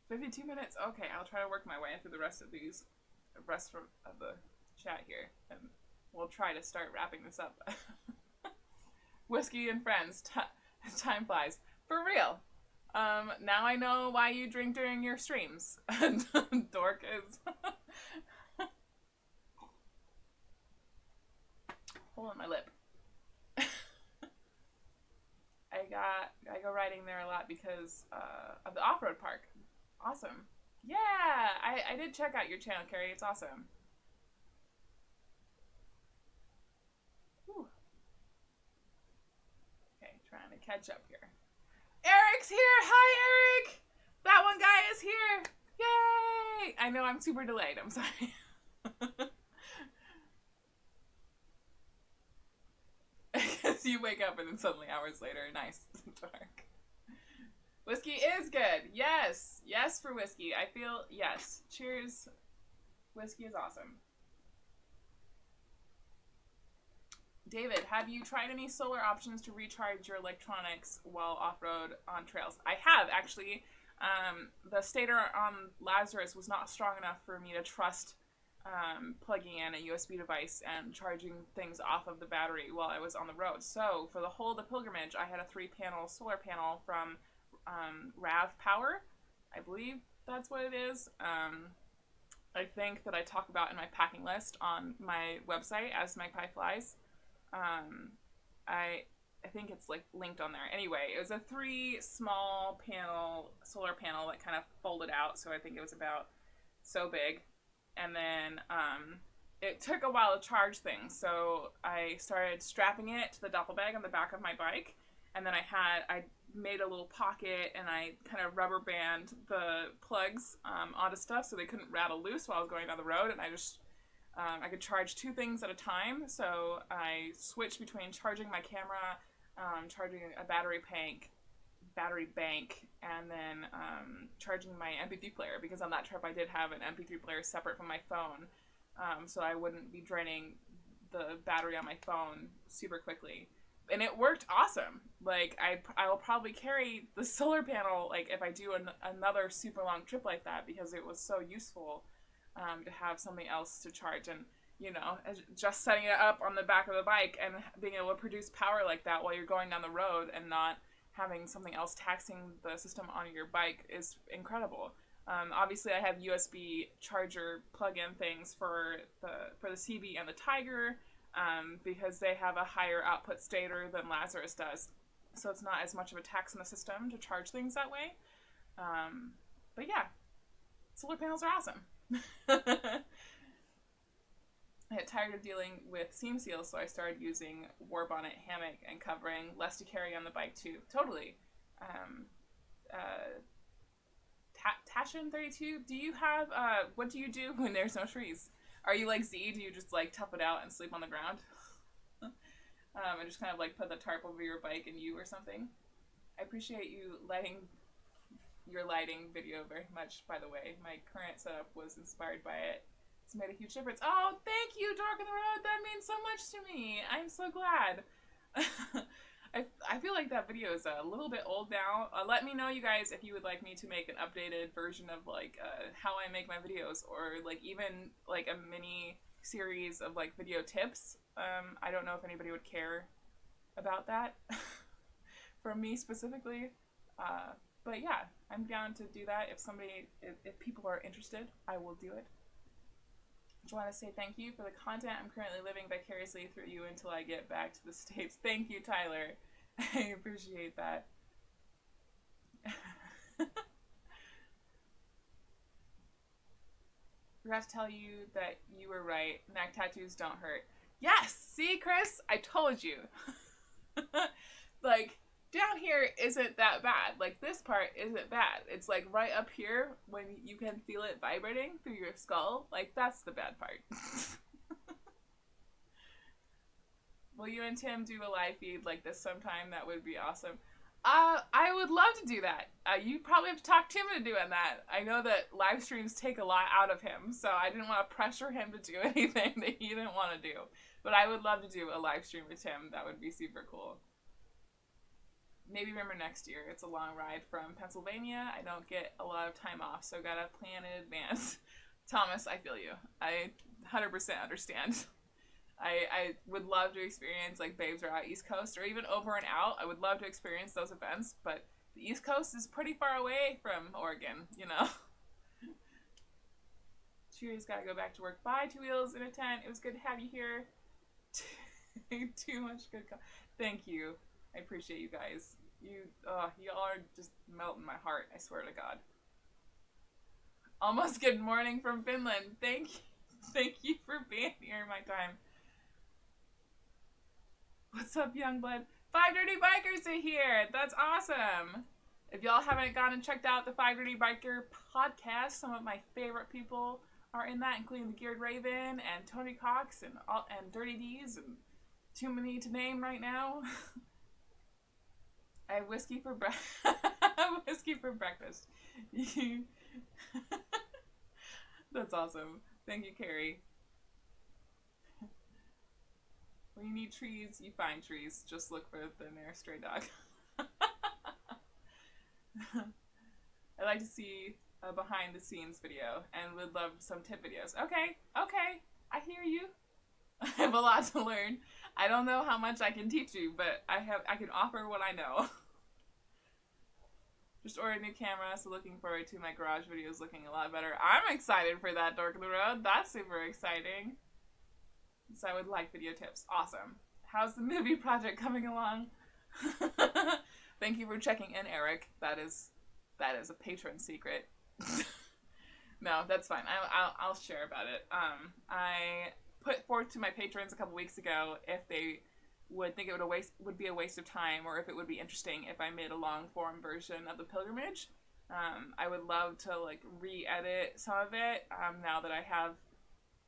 52 minutes? Okay, I'll try to work my way through the rest of the chat here. And we'll try to start wrapping this up. Whiskey and friends. Time flies. For real. Now I know why you drink during your streams. Dork is... Hold on my lip. I go riding there a lot because of the off-road park. Awesome. Yeah, I did check out your channel, Carrie. It's awesome. Whew. Okay, trying to catch up here. Eric's here! Hi, Eric! That one guy is here! Yay! I know I'm super delayed. I'm sorry. Because you wake up and then suddenly hours later, nice. Dark. Whiskey is good. Yes. Yes for whiskey. I feel, yes. Cheers. Whiskey is awesome. David, have you tried any solar options to recharge your electronics while off-road on trails? I have, actually. The stator on Lazarus was not strong enough for me to trust plugging in a USB device and charging things off of the battery while I was on the road. So, for the whole of the pilgrimage, I had a 3-panel solar panel from Rav Power. I believe that's what it is. I think that I talk about in my packing list on my website as Magpie Flies. I I think it's like linked on there. Anyway, it was a 3 small panel solar panel that kind of folded out, so I think it was about so big. And then it took a while to charge things, so I started strapping it to the duffel bag on the back of my bike, and then I made a little pocket and I kind of rubber band the plugs onto stuff so they couldn't rattle loose while I was going down the road, and I could charge 2 things at a time. So I switched between charging my camera, charging a battery bank, and then charging my MP3 player, because on that trip I did have an MP3 player separate from my phone, so I wouldn't be draining the battery on my phone super quickly. And it worked awesome. Like, I will probably carry the solar panel, like, if I do another super long trip like that, because it was so useful to have something else to charge. And, you know, just setting it up on the back of the bike and being able to produce power like that while you're going down the road and not having something else taxing the system on your bike is incredible. Obviously, I have USB charger plug-in things for the CB and the Tiger, because they have a higher output stator than Lazarus does. So it's not as much of a tax on the system to charge things that way. But yeah, solar panels are awesome. I got tired of dealing with seam seals, so I started using war bonnet hammock and covering, less to carry on the bike too. Totally. Tashin32, do you have, what do you do when there's no trees? Are you like Z? Do you just like tough it out and sleep on the ground? And just kind of like put the tarp over your bike and you or something? I appreciate you your lighting video very much, by the way. My current setup was inspired by it. It's made a huge difference. Oh, thank you, Dark on the Road. That means so much to me. I'm so glad. I feel like that video is a little bit old now. Let me know, you guys, if you would like me to make an updated version of like how I make my videos, or like even like a mini series of like video tips. I don't know if anybody would care about that from me specifically. But yeah, I'm down to do that. If people are interested, I will do it. I just want to say thank you for the content. I'm currently living vicariously through you until I get back to the States. Thank you, Tyler. I appreciate that. Forgot to tell you that you were right. Neck tattoos don't hurt. Yes! See, Chris? I told you. Like, down here isn't that bad. Like, this part isn't bad. It's like right up here when you can feel it vibrating through your skull. Like, that's the bad part. Will you and Tim do a live feed like this sometime? That would be awesome. I would love to do that. You probably have to talk Tim into doing that. I know that live streams take a lot out of him, so I didn't want to pressure him to do anything that he didn't want to do. But I would love to do a live stream with Tim. That would be super cool. Maybe remember next year. It's a long ride from Pennsylvania. I don't get a lot of time off, so gotta plan in advance. Thomas, I feel you. I 100% understand. I would love to experience like Babes Are Out East Coast, or even Over and Out. I would love to experience those events, but the East Coast is pretty far away from Oregon, you know. Cheers, gotta go back to work. Bye, Two Wheels in a Tent. It was good to have you here. Too much good. Thank you. I appreciate you guys. Y'all are just melting my heart. I swear to God. Almost good morning from Finland. Thank you for being here in my time. What's up, Youngblood? 5 Dirty Bikers are here. That's awesome. If y'all haven't gone and checked out the 5 Dirty Biker podcast, some of my favorite people are in that, including the Geared Raven and Tony Cox and Dirty D's, and too many to name right now. I have whiskey for breakfast. That's awesome. Thank you, Carrie. When you need trees, you find trees. Just look for the nearest stray dog. I'd like to see a behind the scenes video and would love some tip videos. Okay, I hear you. I have a lot to learn. I don't know how much I can teach you, but I can offer what I know. Just ordered a new camera, so looking forward to my garage videos looking a lot better. I'm excited for that, Dark of the Road. That's super exciting. So I would like video tips. Awesome. How's the movie project coming along? Thank you for checking in, Eric. That is a patron secret. No, that's fine. I'll share about it. I put forth to my patrons a couple weeks ago if they would think it would be a waste of time, or if it would be interesting if I made a long form version of the pilgrimage. I would love to like re-edit some of it now that I have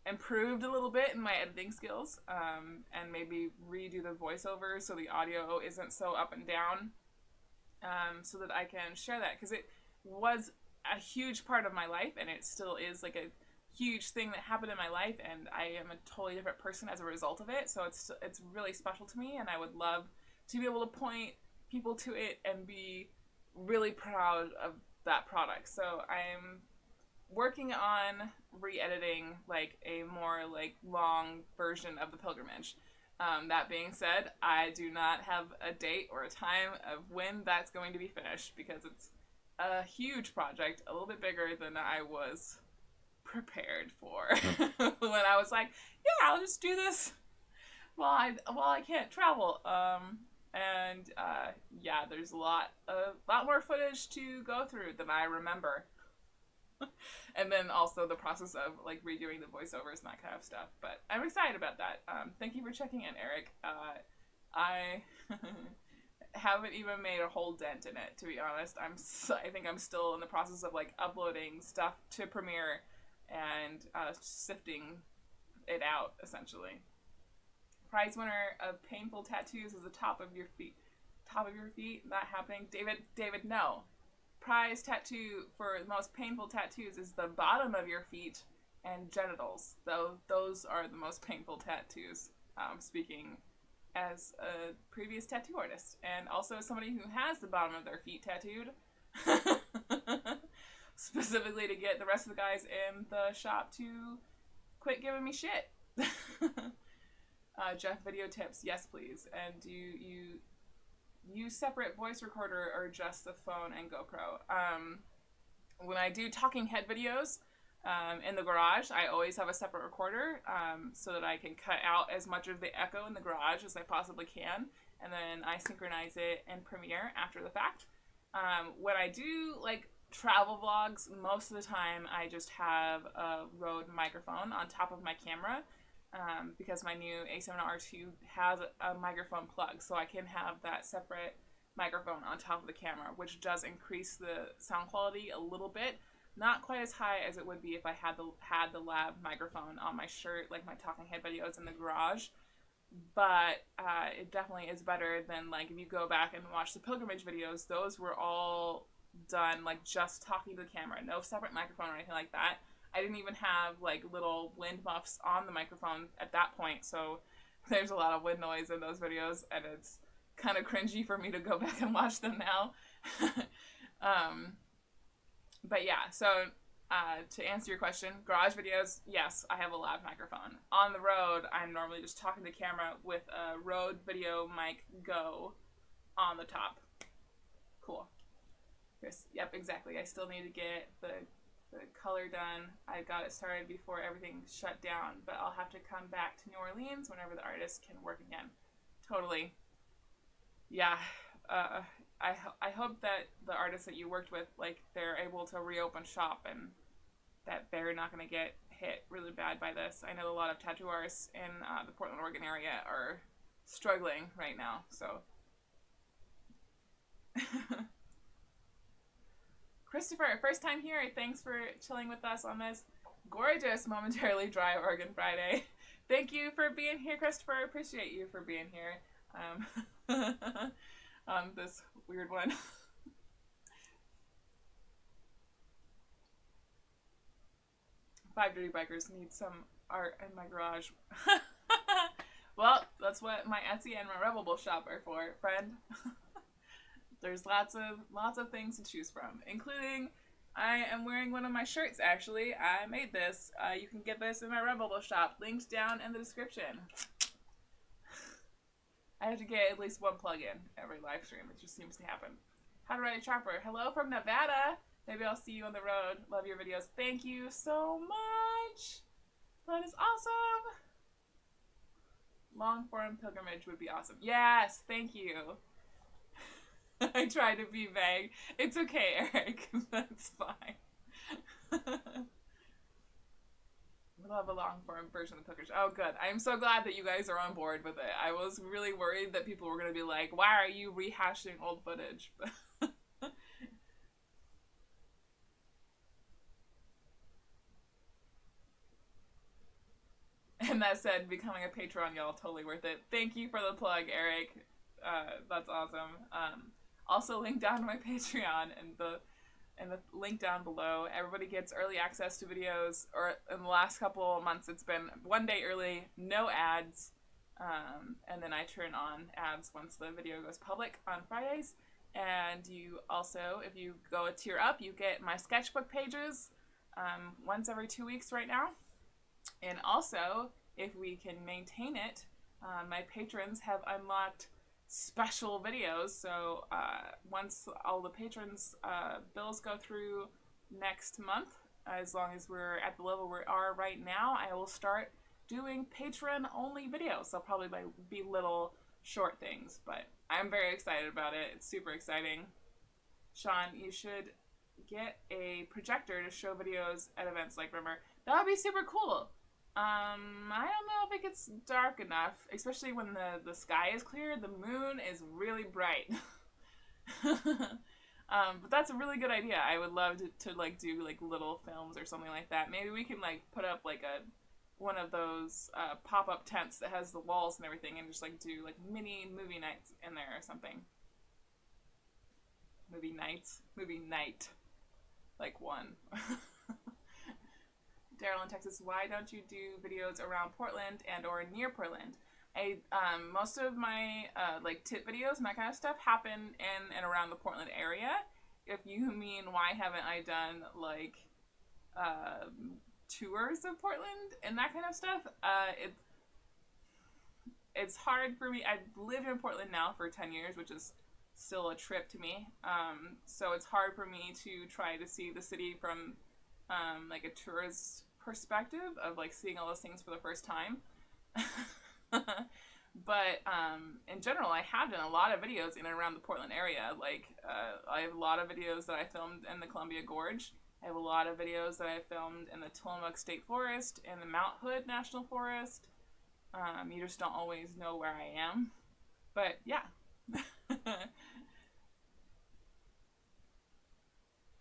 improved a little bit in my editing skills, and maybe redo the voiceover so the audio isn't so up and down, so that I can share that, because it was a huge part of my life, and it still is like a huge thing that happened in my life, and I am a totally different person as a result of it. So it's really special to me, and I would love to be able to point people to it and be really proud of that product. So I'm working on re-editing like a more like long version of the pilgrimage. That being said, I do not have a date or a time of when that's going to be finished, because it's a huge project, a little bit bigger than I was prepared for. When I was like, yeah, I'll just do this while I can't travel. Yeah, there's a lot more footage to go through than I remember. And then also the process of like redoing the voiceovers and that kind of stuff. But I'm excited about that. Thank you for checking in, Eric. I haven't even made a whole dent in it, to be honest. I think I'm still in the process of like uploading stuff to Premiere and sifting it out, essentially. Prize winner of painful tattoos is the top of your feet. Top of your feet? Not happening. David, no. Prize tattoo for the most painful tattoos is the bottom of your feet and genitals. Though those are the most painful tattoos. Speaking as a previous tattoo artist, and also somebody who has the bottom of their feet tattooed, specifically to get the rest of the guys in the shop to quit giving me shit. Jeff, video tips, yes please. And do you use separate voice recorder or just the phone and GoPro? When I do talking head videos in the garage, I always have a separate recorder, so that I can cut out as much of the echo in the garage as I possibly can, and then I synchronize it in Premiere after the fact. When I do like travel vlogs, most of the time I just have a Rode microphone on top of my camera, because my new A7R2 has a microphone plug, so I can have that separate microphone on top of the camera, which does increase the sound quality a little bit. Not quite as high as it would be if I had the lav microphone on my shirt, like my talking head videos in the garage. But it definitely is better than like if you go back and watch the pilgrimage videos. Those were all done like just talking to the camera, no separate microphone or anything like that. I didn't even have like little wind muffs on the microphone at that point, so there's a lot of wind noise in those videos, and it's kind of cringy for me to go back and watch them now. But yeah, so to answer your question, garage videos, yes, I have a lav microphone. On the road, I'm normally just talking to the camera with a Rode Video Mic Go on the top. Cool. Chris, yep, exactly. I still need to get the color done. I got it started before everything shut down, but I'll have to come back to New Orleans whenever the artist can work again. Totally. Yeah. I hope that the artists that you worked with, like, they're able to reopen shop and that they're not going to get hit really bad by this. I know a lot of tattoo artists in the Portland, Oregon area are struggling right now, so. Christopher, first time here. Thanks for chilling with us on this gorgeous, momentarily dry Oregon Friday. Thank you for being here, Christopher. Appreciate you for being here. On this weird one. 5 dirty bikers need some art in my garage. Well, that's what my Etsy and my Rebel Bull shop are for, friend. There's lots of things to choose from, including I am wearing one of my shirts, actually. I made this. You can get this in my Rebel Bull shop. Links down in the description. I have to get at least one plug-in every live stream. It just seems to happen. How to Ride a Chopper. Hello from Nevada. Maybe I'll see you on the road. Love your videos. Thank you so much. That is awesome. Long form pilgrimage would be awesome. Yes, thank you. I try to be vague. It's okay, Eric. That's fine. We'll have a long form version of the pictures. Oh, good. I'm so glad that you guys are on board with it. I was really worried that people were going to be like, why are you rehashing old footage? And that said, becoming a Patreon, y'all, totally worth it. Thank you for the plug, Eric. That's awesome. Also, link down to my Patreon and the link down below. Everybody gets early access to videos, or in the last couple of months, it's been 1 day early, no ads, and then I turn on ads once the video goes public on Fridays. And you also, if you go a tier up, you get my sketchbook pages once every 2 weeks right now. And also, if we can maintain it, my patrons have unlocked special videos. So once all the patrons' bills go through next month, as long as we're at the level we are right now, I will start doing patron-only videos. They'll probably be little short things, but I'm very excited about it. It's super exciting. Sean, you should get a projector to show videos at events like Rimmer. That would be super cool. I don't know if it gets dark enough, especially when the sky is clear. The moon is really bright. But that's a really good idea. I would love to like do like little films or something like that. Maybe we can like put up like one of those pop-up tents that has the walls and everything, and just like do like mini movie nights in there or something. Movie night, like one. Daryl in Texas, why don't you do videos around Portland and or near Portland? Most of my like tip videos and that kind of stuff happen in and around the Portland area. If you mean why haven't I done like tours of Portland and that kind of stuff, it's hard for me. I've lived in Portland now for 10 years, which is still a trip to me. So it's hard for me to try to see the city from like a tourist perspective of like seeing all those things for the first time. But in general, I have done a lot of videos in and around the Portland area. Like I have a lot of videos that I filmed in the Columbia Gorge. I have a lot of videos that I filmed in the Tillamook State Forest and the Mount Hood National Forest. You just don't always know where I am. But yeah.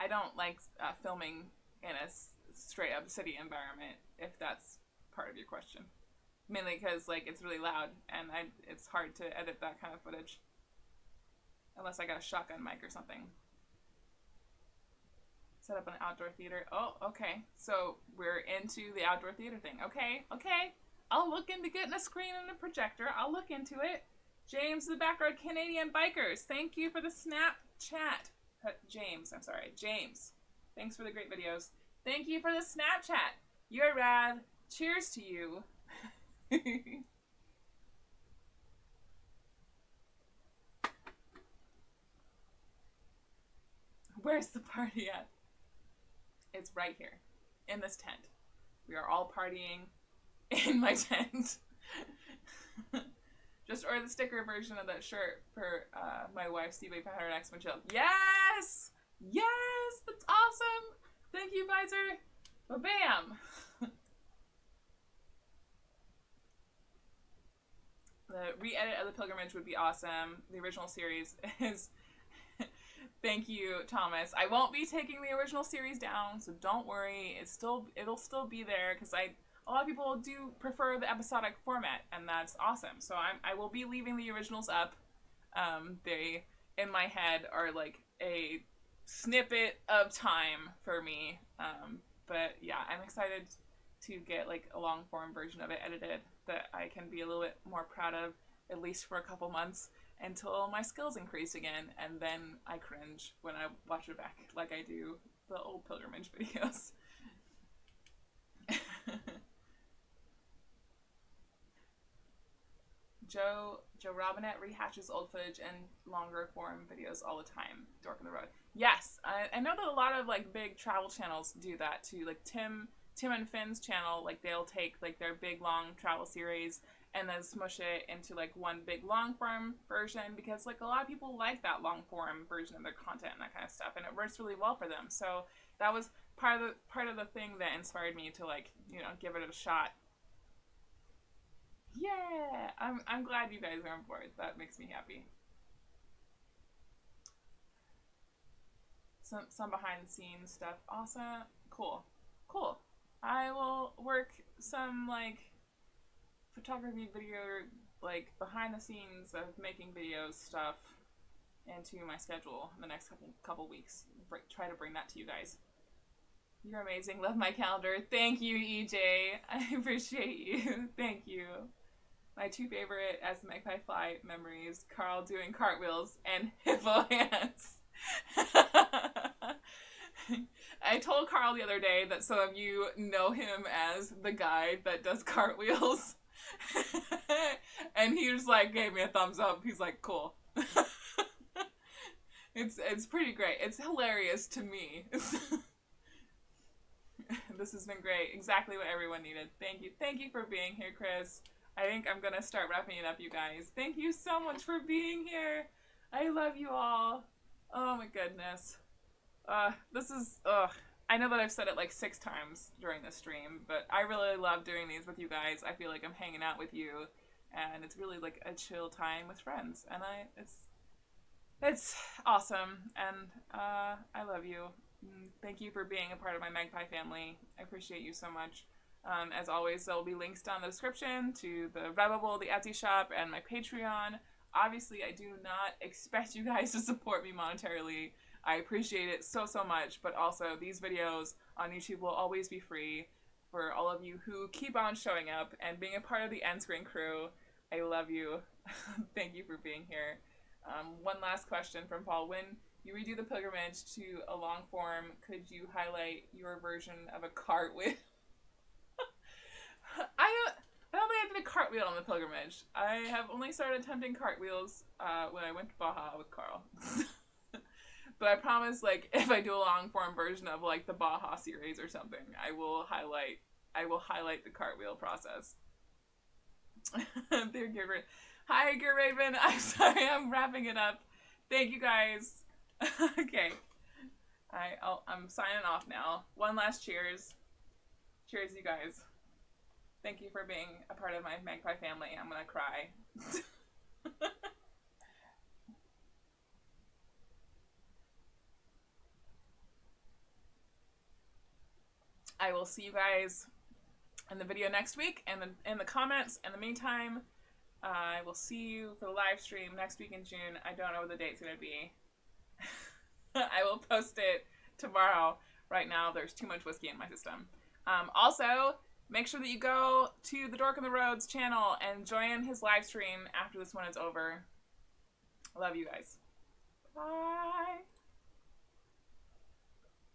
I don't like filming in a straight up city environment, if that's part of your question. Mainly because like it's really loud and it's hard to edit that kind of footage. Unless I got a shotgun mic or something. Set up an outdoor theater. Oh, okay. So we're into the outdoor theater thing. Okay. I'll look into getting a screen and a projector. I'll look into it. James, the background Canadian bikers. Thank you for the Snapchat. James. Thanks for the great videos. Thank you for the Snapchat. You're rad. Cheers to you. Where's the party at? It's right here. In this tent. We are all partying in my tent. Just order the sticker version of that shirt for my wife's CB 500X when chill. Yes! Yes! That's awesome! Thank you, Visor! Ba-bam! The re-edit of the Pilgrimage would be awesome. The original series is... Thank you, Thomas. I won't be taking the original series down, so don't worry. It'll still be there, because a lot of people do prefer the episodic format, and that's awesome. So I will be leaving the originals up. They, in my head, are like a snippet of time for me. But yeah, I'm excited to get like a long form version of it edited that I can be a little bit more proud of, at least for a couple months, until my skills increase again, and then I cringe when I watch it back like I do the old Pilgrimage videos. Joe Robinette rehashes old footage and longer form videos all the time. Dork on the Road. Yes, I know that a lot of like big travel channels do that too. Like Tim and Finn's channel, like they'll take like their big long travel series and then smush it into like one big long form version, because like a lot of people like that long form version of their content and that kind of stuff, and it works really well for them. So that was part of the thing that inspired me to, like, you know, give it a shot. Yeah, I'm glad you guys are on board. That makes me happy. Some behind the scenes stuff. Awesome. Cool. Cool. I will work some like photography video, like behind the scenes of making videos stuff into my schedule in the next couple weeks. Try to bring that to you guys. You're amazing. Love my calendar. Thank you, EJ. I appreciate you. Thank you. My two favorite as the Magpie fly memories: Carl doing cartwheels and hippo hands. I told Carl the other day that some of you know him as the guy that does cartwheels. And he just like gave me a thumbs up. He's like, cool. It's pretty great. It's hilarious to me. This has been great. Exactly what everyone needed. Thank you. Thank you for being here, Chris. I think I'm gonna start wrapping it up, you guys. Thank you so much for being here. I love you all. Oh my goodness. This is, I know that I've said it like 6 times during this stream, but I really love doing these with you guys. I feel like I'm hanging out with you, and it's really like a chill time with friends, and it's awesome, and I love you. Thank you for being a part of my Magpie family. I appreciate you so much. As always, there will be links down in the description to the Redbubble, the Etsy shop, and my Patreon. Obviously, I do not expect you guys to support me monetarily. I appreciate it so much, but also these videos on YouTube will always be free for all of you who keep on showing up and being a part of the End Screen crew. I love you. Thank you for being here. One last question from Paul. When you redo the pilgrimage to a long form, could you highlight your version of a cartwheel? I don't think I did a cartwheel on the pilgrimage. I have only started attempting cartwheels when I went to Baja with Carl. But I promise, like, if I do a long form version of like the Baja series or something, I will highlight the cartwheel process. There, Gear Hi, Gear Raven. I'm sorry, I'm wrapping it up. Thank you guys. Okay, I'm signing off now. One last cheers. Cheers, you guys. Thank you for being a part of my Magpie family. I'm gonna cry. I will see you guys in the video next week and in the comments. In the meantime, I will see you for the live stream next week in June. I don't know what the date's going to be. I will post it tomorrow. Right now, there's too much whiskey in my system. Also, make sure that you go to the Dork on the Roads channel and join his live stream after this one is over. I love you guys. Bye.